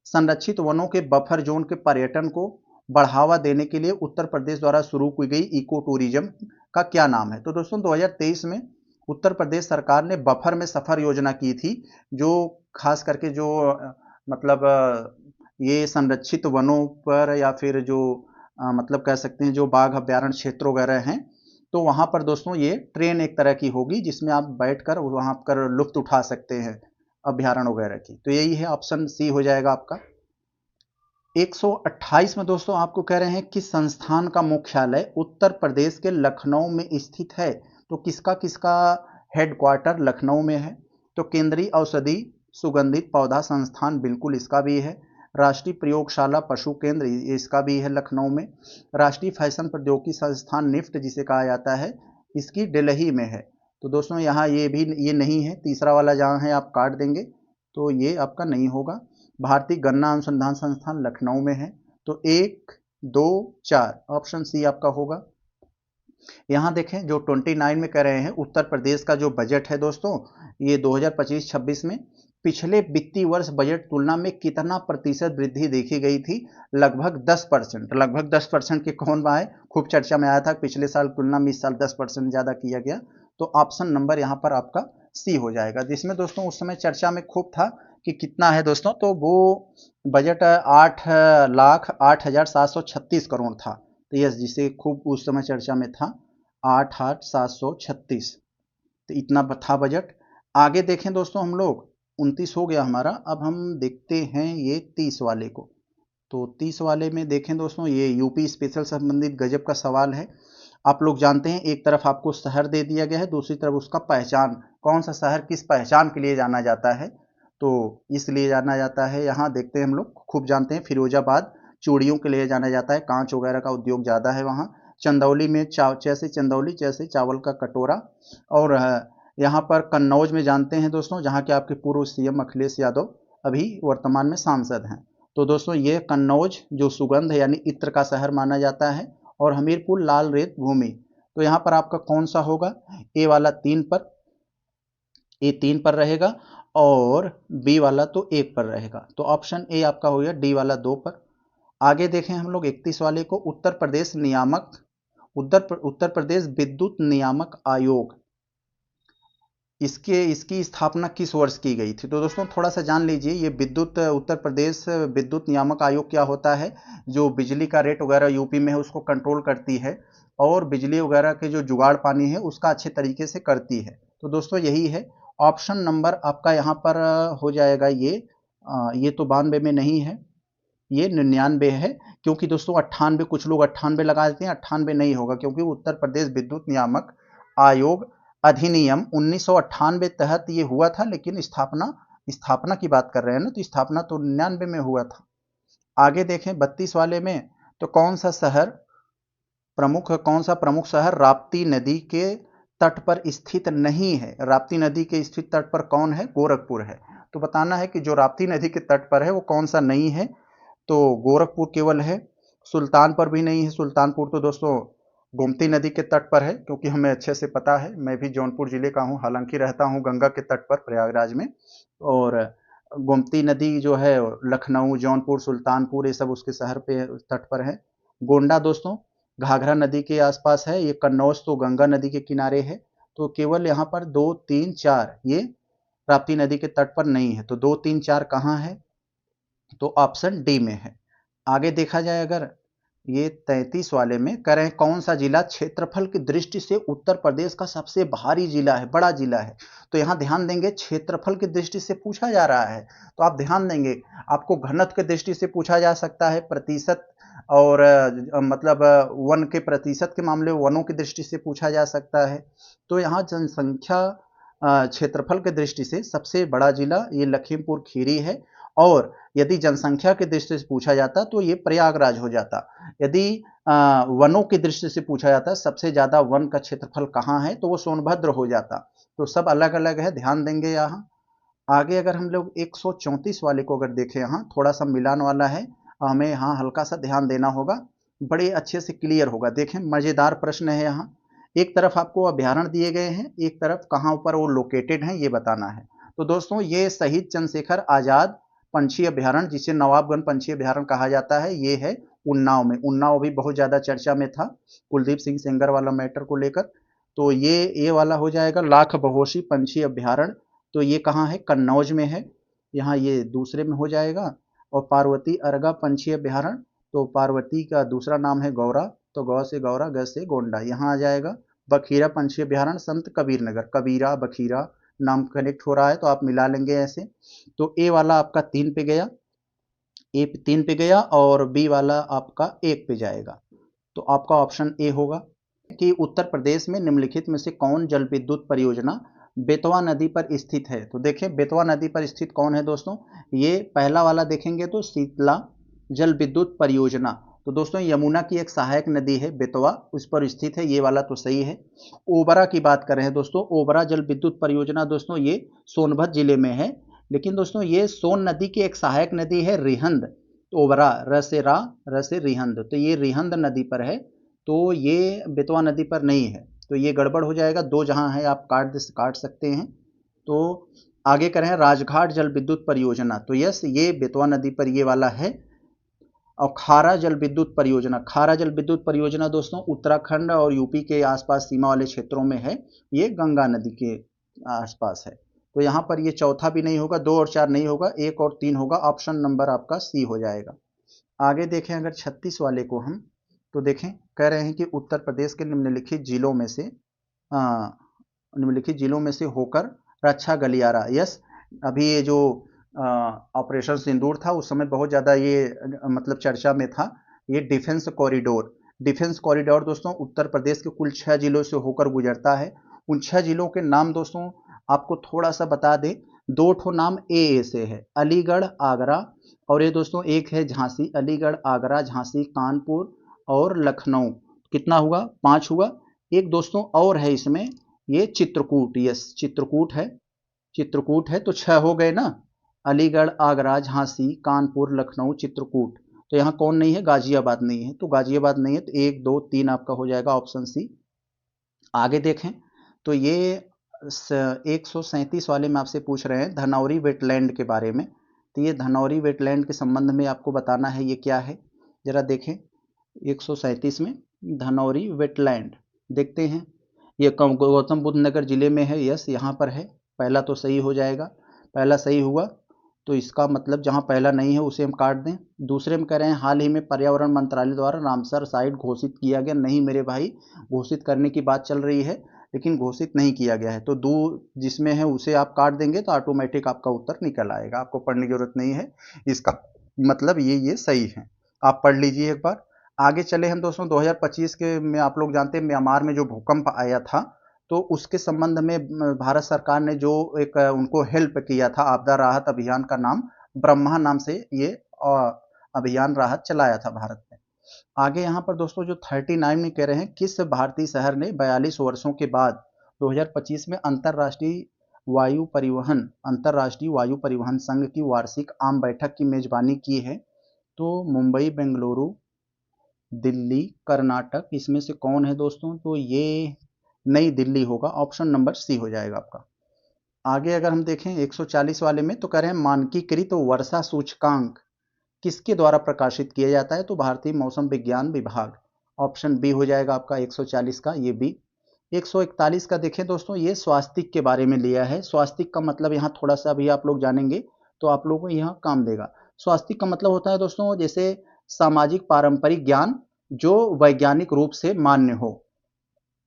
संरक्षित वनों के बफर जोन के पर्यटन को बढ़ावा देने के लिए उत्तर प्रदेश द्वारा शुरू की गई इको टूरिज्म का क्या नाम है? तो दोस्तों 2023 में उत्तर प्रदेश सरकार ने बफर में सफर योजना की थी, जो खास करके जो मतलब ये संरक्षित वनों पर या फिर जो मतलब कह सकते हैं जो बाघ अभ्यारण्य क्षेत्र वगैरह हैं, तो वहां पर दोस्तों ये ट्रेन एक तरह की होगी जिसमें आप बैठकर वहां पर लुत्फ उठा सकते हैं अभ्यारण्य वगैरह की। तो यही है, ऑप्शन सी हो जाएगा आपका। 128 में दोस्तों आपको कह रहे हैं कि संस्थान का मुख्यालय उत्तर प्रदेश के लखनऊ में स्थित है, तो किसका किसका हेडक्वार्टर लखनऊ में है? तो केंद्रीय औषधि सुगंधित पौधा संस्थान बिल्कुल इसका भी है। राष्ट्रीय प्रयोगशाला पशु केंद्र इसका भी है लखनऊ में। राष्ट्रीय फैशन प्रौद्योगिकी संस्थान निफ्ट जिसे कहा जाता है, इसकी दिल्ली में है। तो दोस्तों यहाँ ये नहीं है, तीसरा वाला जहाँ है आप काट देंगे, तो ये आपका नहीं होगा। भारतीय गन्ना अनुसंधान संस्थान लखनऊ में है। तो 1 2 4 ऑप्शन सी आपका होगा। यहाँ देखें जो 29 में कह रहे हैं उत्तर प्रदेश का जो बजट है दोस्तों, ये 2025-26 में पिछले वित्तीय वर्ष बजट तुलना में कितना प्रतिशत वृद्धि देखी गई थी? लगभग 10%। लगभग 10% के कौन आए? खूब चर्चा में आया था पिछले साल तुलना में इस साल 10% ज्यादा किया गया। तो ऑप्शन नंबर यहाँ पर आपका सी हो जाएगा, जिसमें दोस्तों उस समय चर्चा में खूब था कि कितना है दोस्तों, तो वो बजट 8,08,736 करोड़ था। तो यस, जिसे खूब उस समय चर्चा में था 8,8,736, तो इतना था बजट। आगे देखें दोस्तों हम लोग, 29 हो गया हमारा, अब हम देखते हैं ये 30 वाले को। तो 30 वाले में देखें दोस्तों, ये यूपी स्पेशल संबंधित गजब का सवाल है। आप लोग जानते हैं एक तरफ आपको शहर दे दिया गया है, दूसरी तरफ उसका पहचान, कौन सा शहर किस पहचान के लिए जाना जाता है, तो इसलिए जाना जाता है। यहाँ देखते हैं हम लोग खूब जानते हैं, फिरोजाबाद चूड़ियों के लिए जाना जाता है, कांच वगैरह का उद्योग ज़्यादा है वहाँ। चंदौली में चंदौली जैसे चावल का कटोरा। और यहाँ पर कन्नौज में जानते हैं दोस्तों, जहाँ के आपके पूर्व सीएम अखिलेश यादव अभी वर्तमान में सांसद हैं। तो दोस्तों ये कन्नौज जो सुगंध यानी इत्र का शहर माना जाता है। और हमीरपुर लाल रेत भूमि, तो यहाँ पर आपका कौन सा होगा? ए वाला 3 पर, ए 3 पर रहेगा, और बी वाला तो 1 पर रहेगा। तो ऑप्शन ए आपका हो गया, डी वाला 2 पर। आगे देखें हम लोग 31 वाले को, उत्तर प्रदेश विद्युत नियामक आयोग, इसकी स्थापना किस वर्ष की गई थी? तो दोस्तों थोड़ा सा जान लीजिए, ये उत्तर प्रदेश विद्युत नियामक आयोग क्या होता है, जो बिजली का रेट वगैरह यूपी में है उसको कंट्रोल करती है, और बिजली वगैरह के जो जुगाड़ पानी है उसका अच्छे तरीके से करती है। तो दोस्तों यही है, ऑप्शन नंबर आपका यहाँ पर हो जाएगा ये तो 92 में नहीं है, ये 99 है। क्योंकि दोस्तों 98, कुछ लोग 98 लगा देते हैं, 98 नहीं होगा, क्योंकि उत्तर प्रदेश विद्युत नियामक आयोग अधिनियम 1998 तहत ये हुआ था, लेकिन स्थापना की बात कर रहे हैं ना, तो स्थापना तो 99 में हुआ था। आगे देखें 32 वाले में, तो कौन सा प्रमुख शहर राप्ती नदी के तट पर स्थित नहीं है? राप्ती नदी के स्थित तट पर कौन है? गोरखपुर है। तो बताना है कि जो राप्ती नदी के तट पर है वो कौन सा नहीं है, तो गोरखपुर केवल है। सुल्तानपुर भी नहीं है, सुल्तानपुर तो दोस्तों गोमती नदी के तट पर है, क्योंकि हमें अच्छे से पता है, मैं भी जौनपुर जिले का हूँ, हालांकि रहता हूँ गंगा के तट पर प्रयागराज में। और गोमती नदी जो है लखनऊ, जौनपुर, सुल्तानपुर ये सब उसके शहर पे तट पर है। गोंडा दोस्तों घाघरा नदी के आसपास है। ये कन्नौज तो गंगा नदी के किनारे है। तो केवल यहाँ पर 2 3 4 ये राप्ती नदी के तट पर नहीं है। तो 2 3 4 कहाँ है? तो ऑप्शन डी में है। आगे देखा जाए अगर ये 33 वाले में कह रहे हैं कौन सा जिला क्षेत्रफल की दृष्टि से उत्तर प्रदेश का सबसे भारी जिला है, बड़ा जिला है? तो यहाँ ध्यान देंगे, क्षेत्रफल की दृष्टि से पूछा जा रहा है, तो आप ध्यान देंगे, आपको घनत्व की दृष्टि से पूछा जा सकता है, प्रतिशत और मतलब वन के प्रतिशत के मामले में वनों की दृष्टि से पूछा जा सकता है। तो यहाँ जनसंख्या क्षेत्रफल के दृष्टि से सबसे बड़ा जिला ये लखीमपुर खीरी है, और यदि जनसंख्या की दृष्टि से पूछा जाता तो ये प्रयागराज हो जाता। यदि वनों की दृष्टि से पूछा जाता सबसे ज्यादा वन का क्षेत्रफल कहाँ है, तो वो सोनभद्र हो जाता। तो सब अलग अलग है, ध्यान देंगे यहाँ। आगे अगर हम लोग 134 वाले को अगर देखें, यहाँ थोड़ा सा मिलान वाला है, हमें यहाँ हल्का सा ध्यान देना होगा, बड़े अच्छे से क्लियर होगा। देखें मजेदार प्रश्न है यहाँ। एक तरफ आपको अभ्यारण्य दिए गए हैं, एक तरफ कहाँ पर वो लोकेटेड हैं ये बताना है। तो दोस्तों ये शहीद चंद्रशेखर आजाद पंछी अभ्यारण्य, जिसे नवाबगंज पंछी अभ्यारण्य कहा जाता है, ये है उन्नाव में। उन्नाव भी बहुत ज्यादा चर्चा में था कुलदीप सिंह सेंगर वाला मैटर को लेकर। तो ये वाला हो जाएगा लाख बहोशी पंछी अभ्यारण्य, तो ये कहाँ है, कन्नौज में है, यहाँ ये दूसरे में हो जाएगा। और पार्वती अर्गा पंछी अभ्यारण्य, तो पार्वती का दूसरा नाम है गौरा, तो गौ से गौरा, ग से गोंडा, यहाँ आ जाएगा। बखीरा पंछी अभ्यारण्य संत कबीर नगर, कबीरा बखीरा नाम कनेक्ट हो रहा है तो आप मिला लेंगे ऐसे। तो ए वाला आपका 3 पे गया, ए 3 पे गया, और बी वाला आपका 1 पे जाएगा। तो आपका ऑप्शन ए होगा कि उत्तर प्रदेश में निम्नलिखित में से कौन जल विद्युत परियोजना बेतवा नदी पर स्थित है। तो देखें बेतवा नदी पर स्थित कौन है दोस्तों, ये पहला वाला देखेंगे तो शीतला जल विद्युत परियोजना। तो दोस्तों यमुना की एक सहायक नदी है बेतवा, उस पर स्थित है, ये वाला तो सही है। ओबरा की बात कर रहे हैं दोस्तों, ओबरा जल विद्युत परियोजना दोस्तों ये सोनभद्र जिले में है, लेकिन दोस्तों ये सोन नदी की एक सहायक नदी है रिहंद। तो ओबरा र से रा, र से रिहंद, तो ये रिहंद नदी पर है, तो ये बेतवा नदी पर नहीं है। तो ये गड़बड़ हो जाएगा, दो जहां है आप काट सकते हैं। तो आगे करें राजघाट जल विद्युत परियोजना, तो यस ये बेतवा नदी पर ये वाला है। और खारा जल विद्युत परियोजना, खारा जल विद्युत परियोजना दोस्तों उत्तराखंड और यूपी के आसपास सीमा वाले क्षेत्रों में है, ये गंगा नदी के आसपास है। तो यहाँ पर ये चौथा भी नहीं होगा, 2 और 4 नहीं होगा, 1 और 3 होगा, ऑप्शन नंबर आपका सी हो जाएगा। आगे देखें अगर 36 वाले को हम, तो देखें कह रहे हैं कि उत्तर प्रदेश के निम्नलिखित जिलों में से होकर रक्षा गलियारा, यस अभी ये जो ऑपरेशन सिंदूर था उस समय बहुत ज़्यादा ये मतलब चर्चा में था, ये डिफेंस कॉरिडोर दोस्तों उत्तर प्रदेश के कुल 6 जिलों से होकर गुजरता है। उन 6 जिलों के नाम दोस्तों आपको थोड़ा सा बता दें, 2 ठो नाम ए से है, अलीगढ़ आगरा, और ये दोस्तों एक है झांसी, अलीगढ़ आगरा झांसी कानपुर और लखनऊ, कितना हुआ 5 हुआ। एक दोस्तों और है इसमें, ये चित्रकूट, यस चित्रकूट है, तो 6 हो गए ना, अलीगढ़ आगरा झांसी कानपुर लखनऊ चित्रकूट। तो यहाँ कौन नहीं है, गाजियाबाद नहीं है, तो गाजियाबाद नहीं है, तो 1 2 3 आपका हो जाएगा ऑप्शन सी। आगे देखें तो ये 137 वाले में आपसे पूछ रहे हैं धनौरी वेटलैंड के बारे में। तो ये धनौरी वेटलैंड के संबंध में आपको बताना है ये क्या है, जरा देखें 137 में धनौरी वेटलैंड देखते हैं। ये गौतम बुद्ध नगर जिले में है, यस यहाँ पर है, पहला तो सही हो जाएगा, पहला सही हुआ। तो इसका मतलब जहाँ पहला नहीं है उसे हम काट दें। दूसरे में कह रहे हैं हाल ही में पर्यावरण मंत्रालय द्वारा रामसर साइट घोषित किया गया, नहीं मेरे भाई घोषित करने की बात चल रही है लेकिन घोषित नहीं किया गया है, तो दो जिसमें है उसे आप काट देंगे तो ऑटोमेटिक आपका उत्तर निकल आएगा, आपको पढ़ने की जरूरत नहीं है, इसका मतलब ये सही है, आप पढ़ लीजिए एक बार। आगे चले हम दोस्तों 2025 के में आप लोग जानते हैं म्यांमार में जो भूकंप आया था, तो उसके संबंध में भारत सरकार ने जो एक उनको हेल्प किया था, आपदा राहत अभियान का नाम ब्रह्मा नाम से ये अभियान राहत चलाया था भारत में। आगे यहाँ पर दोस्तों जो 39 में कह रहे हैं किस भारतीय शहर ने 42 वर्षों के बाद 2025 में अंतर्राष्ट्रीय वायु परिवहन संघ की वार्षिक आम बैठक की मेजबानी की है। तो मुंबई बेंगलुरु दिल्ली कर्नाटक, इसमें से कौन है दोस्तों, तो ये नई दिल्ली होगा, ऑप्शन नंबर सी हो जाएगा आपका। आगे अगर हम देखें 140 वाले में तो कह रहे हैं मानकीकृत वर्षा सूचकांक किसके द्वारा प्रकाशित किया जाता है, तो भारतीय मौसम विज्ञान विभाग, ऑप्शन बी हो जाएगा आपका 140 का, ये बी। 141 का देखें दोस्तों, ये स्वास्तिक के बारे में लिया है। स्वास्तिक का मतलब यहाँ थोड़ा सा भी आप लोग जानेंगे तो आप लोगों को यहाँ काम देगा। स्वास्तिक का मतलब होता है दोस्तों जैसे सामाजिक पारंपरिक ज्ञान जो वैज्ञानिक रूप से मान्य हो,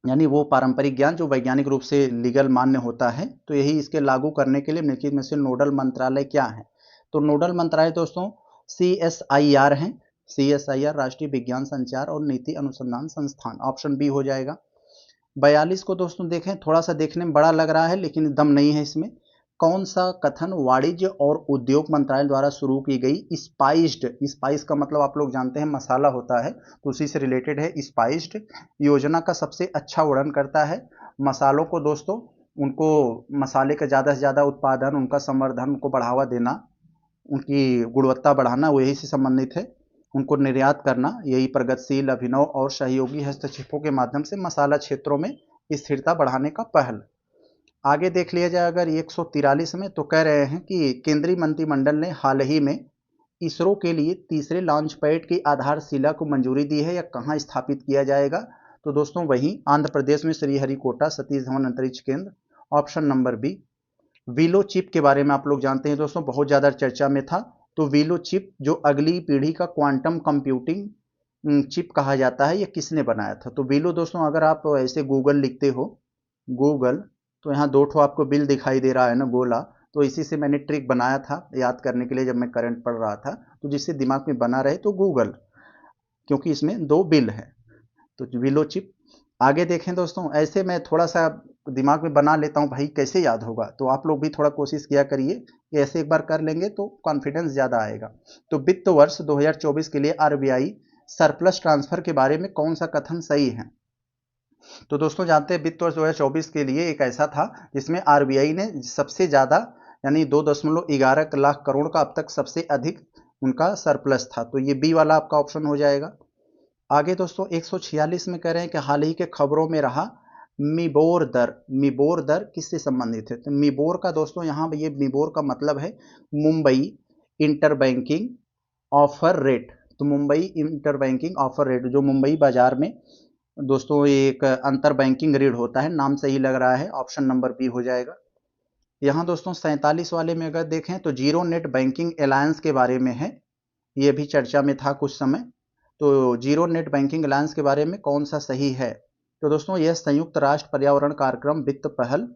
यानी वो पारंपरिक ज्ञान जो वैज्ञानिक रूप से लीगल मान्य होता है। तो यही इसके लागू करने के लिए निम्नलिखित में से नोडल मंत्रालय क्या है, तो नोडल मंत्रालय दोस्तों CSIR है, CSIR राष्ट्रीय विज्ञान संचार और नीति अनुसंधान संस्थान, ऑप्शन बी हो जाएगा। 42 को दोस्तों देखें, थोड़ा सा देखने में बड़ा लग रहा है लेकिन दम नहीं है इसमें। कौन सा कथन वाणिज्य और उद्योग मंत्रालय द्वारा शुरू की गई स्पाइस्ड, स्पाइस का मतलब आप लोग जानते हैं मसाला होता है, तो उसी से रिलेटेड है, स्पाइस्ड योजना का सबसे अच्छा वर्णन करता है। मसालों को दोस्तों, उनको मसाले का ज़्यादा से ज़्यादा उत्पादन, उनका संवर्धन, उनको बढ़ावा देना, उनकी गुणवत्ता बढ़ाना, वो यही से संबंधित है। उनको निर्यात करना, यही प्रगतिशील अभिनव और सहयोगी हस्तक्षेपों के माध्यम से मसाला क्षेत्रों में स्थिरता बढ़ाने का पहल। आगे देख लिया जाए अगर 143 में, तो कह रहे हैं कि केंद्रीय मंत्रिमंडल ने हाल ही में इसरो के लिए तीसरे लॉन्च पैड की आधारशिला को मंजूरी दी है, या कहाँ स्थापित किया जाएगा? तो दोस्तों वहीं आंध्र प्रदेश में श्रीहरिकोटा सतीश धवन अंतरिक्ष केंद्र, ऑप्शन नंबर बी। वीलो चिप के बारे में आप लोग जानते हैं दोस्तों, बहुत ज़्यादा चर्चा में था। तो वीलो चिप जो अगली पीढ़ी का क्वांटम कंप्यूटिंग चिप कहा जाता है, ये किसने बनाया था? तो वीलो दोस्तों, अगर आप ऐसे गूगल लिखते हो, गूगल, तो यहाँ दो ठो आपको बिल दिखाई दे रहा है ना, गोला, तो इसी से मैंने ट्रिक बनाया था याद करने के लिए जब मैं करंट पढ़ रहा था, तो जिससे दिमाग में बना रहे, तो गूगल, क्योंकि इसमें दो बिल है, तो विलो चिप। आगे देखें दोस्तों, ऐसे मैं थोड़ा सा दिमाग में बना लेता हूँ भाई, कैसे याद होगा, तो आप लोग भी थोड़ा कोशिश किया करिए, ऐसे एक बार कर लेंगे तो कॉन्फिडेंस ज़्यादा आएगा। तो वित्त वर्ष 2024 के लिए आरबीआई सरप्लस ट्रांसफर के बारे में कौन सा कथन सही है? तो दोस्तों जानते हैं, वित्त वर्ष 2024 के लिए एक ऐसा था जिसमें आरबीआई ने सबसे ज़्यादा, यानी 2.11 लाख करोड़ का अब तक सबसे अधिक उनका सरप्लस था, तो ये बी वाला आपका ऑप्शन हो जाएगा। आगे दोस्तों 146 में कह रहे हैं कि हाल ही के खबरों में रहा मिबोर दर, मिबोर दर किससे संबंधित है? तो मिबोर का दोस्तों यहाँ ये मिबोर का मतलब है Mumbai inter banking offer rate. तो Mumbai inter banking offer rate, जो मुंबई बाजार में दोस्तों एक अंतर बैंकिंग ऋण होता है, नाम सही लग रहा है, ऑप्शन नंबर बी हो जाएगा। यहाँ दोस्तों 47 वाले में अगर देखें तो जीरो नेट बैंकिंग अलायंस के बारे में है, ये भी चर्चा में था कुछ समय। तो जीरो नेट बैंकिंग अलायंस के बारे में कौन सा सही है? तो दोस्तों यह संयुक्त राष्ट्र पर्यावरण कार्यक्रम वित्त पहल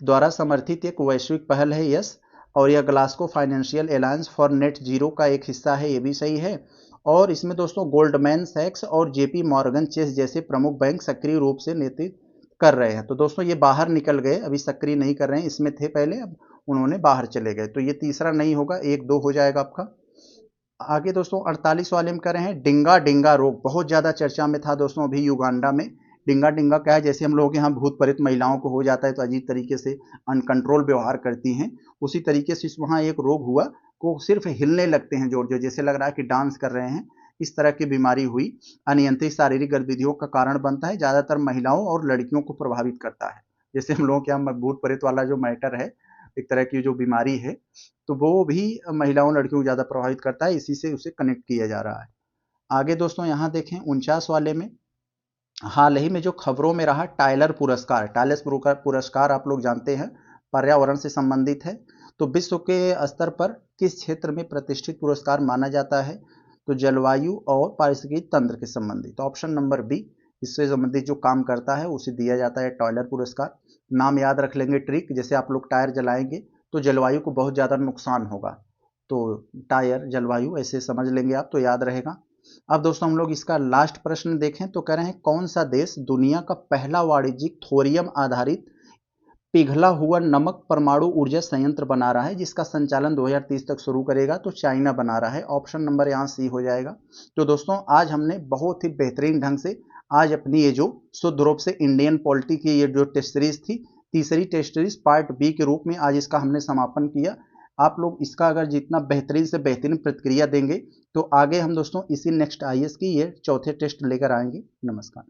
द्वारा समर्थित एक वैश्विक पहल है, यस। और यह Glasgow financial alliance for net zero का एक हिस्सा है, ये भी सही है। और इसमें दोस्तों गोल्डमैन सैक्स और जेपी मॉर्गन चेस जैसे प्रमुख बैंक सक्रिय रूप से नेतृत्व कर रहे हैं। तो दोस्तों ये बाहर निकल गए, अभी सक्रिय नहीं कर रहे हैं, इसमें थे पहले, अब उन्होंने बाहर चले गए, तो ये तीसरा नहीं होगा, 1-2 हो जाएगा आपका। आगे दोस्तों 48 वाले में कर रहे हैं डिंगा डिंगा रोग, बहुत ज्यादा चर्चा में था दोस्तों अभी युगांडा में। डिंगा डिंगा क्या है? जैसे हम लोगों के यहाँ भूत प्रेत महिलाओं को हो जाता है तो अजीब तरीके से अनकंट्रोल व्यवहार करती हैं, उसी तरीके से वहाँ एक रोग हुआ, को सिर्फ हिलने लगते हैं जोर जोर, जैसे लग रहा है कि डांस कर रहे हैं, इस तरह की बीमारी हुई। अनियंत्रित शारीरिक गतिविधियों का कारण बनता है, ज्यादातर महिलाओं और लड़कियों को प्रभावित करता है। जैसे हम लोगों के यहाँ भूत प्रेत वाला जो मैटर है, एक तरह की जो बीमारी है, तो वो भी महिलाओं लड़कियों को ज़्यादा प्रभावित करता है, इसी से उसे कनेक्ट किया जा रहा है। आगे दोस्तों यहाँ देखें 49 वाले में, हाल ही में जो खबरों में रहा टाइलर पुरस्कार, टाइलर पुरस्कार आप लोग जानते हैं पर्यावरण से संबंधित है। तो विश्व के स्तर पर किस क्षेत्र में प्रतिष्ठित पुरस्कार माना जाता है? तो जलवायु और पारिस्थितिकी तंत्र के संबंधित, तो ऑप्शन नंबर बी, इससे संबंधित जो काम करता है उसे दिया जाता है टाइलर पुरस्कार। नाम याद रख लेंगे ट्रिक, जैसे आप लोग टायर जलाएंगे तो जलवायु को बहुत ज़्यादा नुकसान होगा, तो टायर जलवायु ऐसे समझ लेंगे आप, तो याद रहेगा। अब दोस्तों हम लोग इसका लास्ट प्रश्न देखें, तो कह रहे हैं कौन सा देश दुनिया का पहला वाणिज्यिक थोरियम आधारित पिघला हुआ नमक परमाणु ऊर्जा संयंत्र बना रहा है, जिसका संचालन 2030 तक शुरू करेगा? तो चाइना बना रहा है, ऑप्शन नंबर यहाँ सी हो जाएगा। तो दोस्तों आज हमने बहुत ही बेहतरीन ढंग से आज अपनी ये जो शुद्ध रूप से इंडियन पॉलिटी की ये जो टेस्ट सीरीज थी, तीसरी टेस्ट सीरीज पार्ट बी के रूप में आज इसका हमने समापन किया। आप लोग इसका अगर जितना बेहतरीन से बेहतरीन प्रतिक्रिया देंगे तो आगे हम दोस्तों इसी नेक्स्ट आईएएस की ये चौथे टेस्ट लेकर आएंगे। नमस्कार।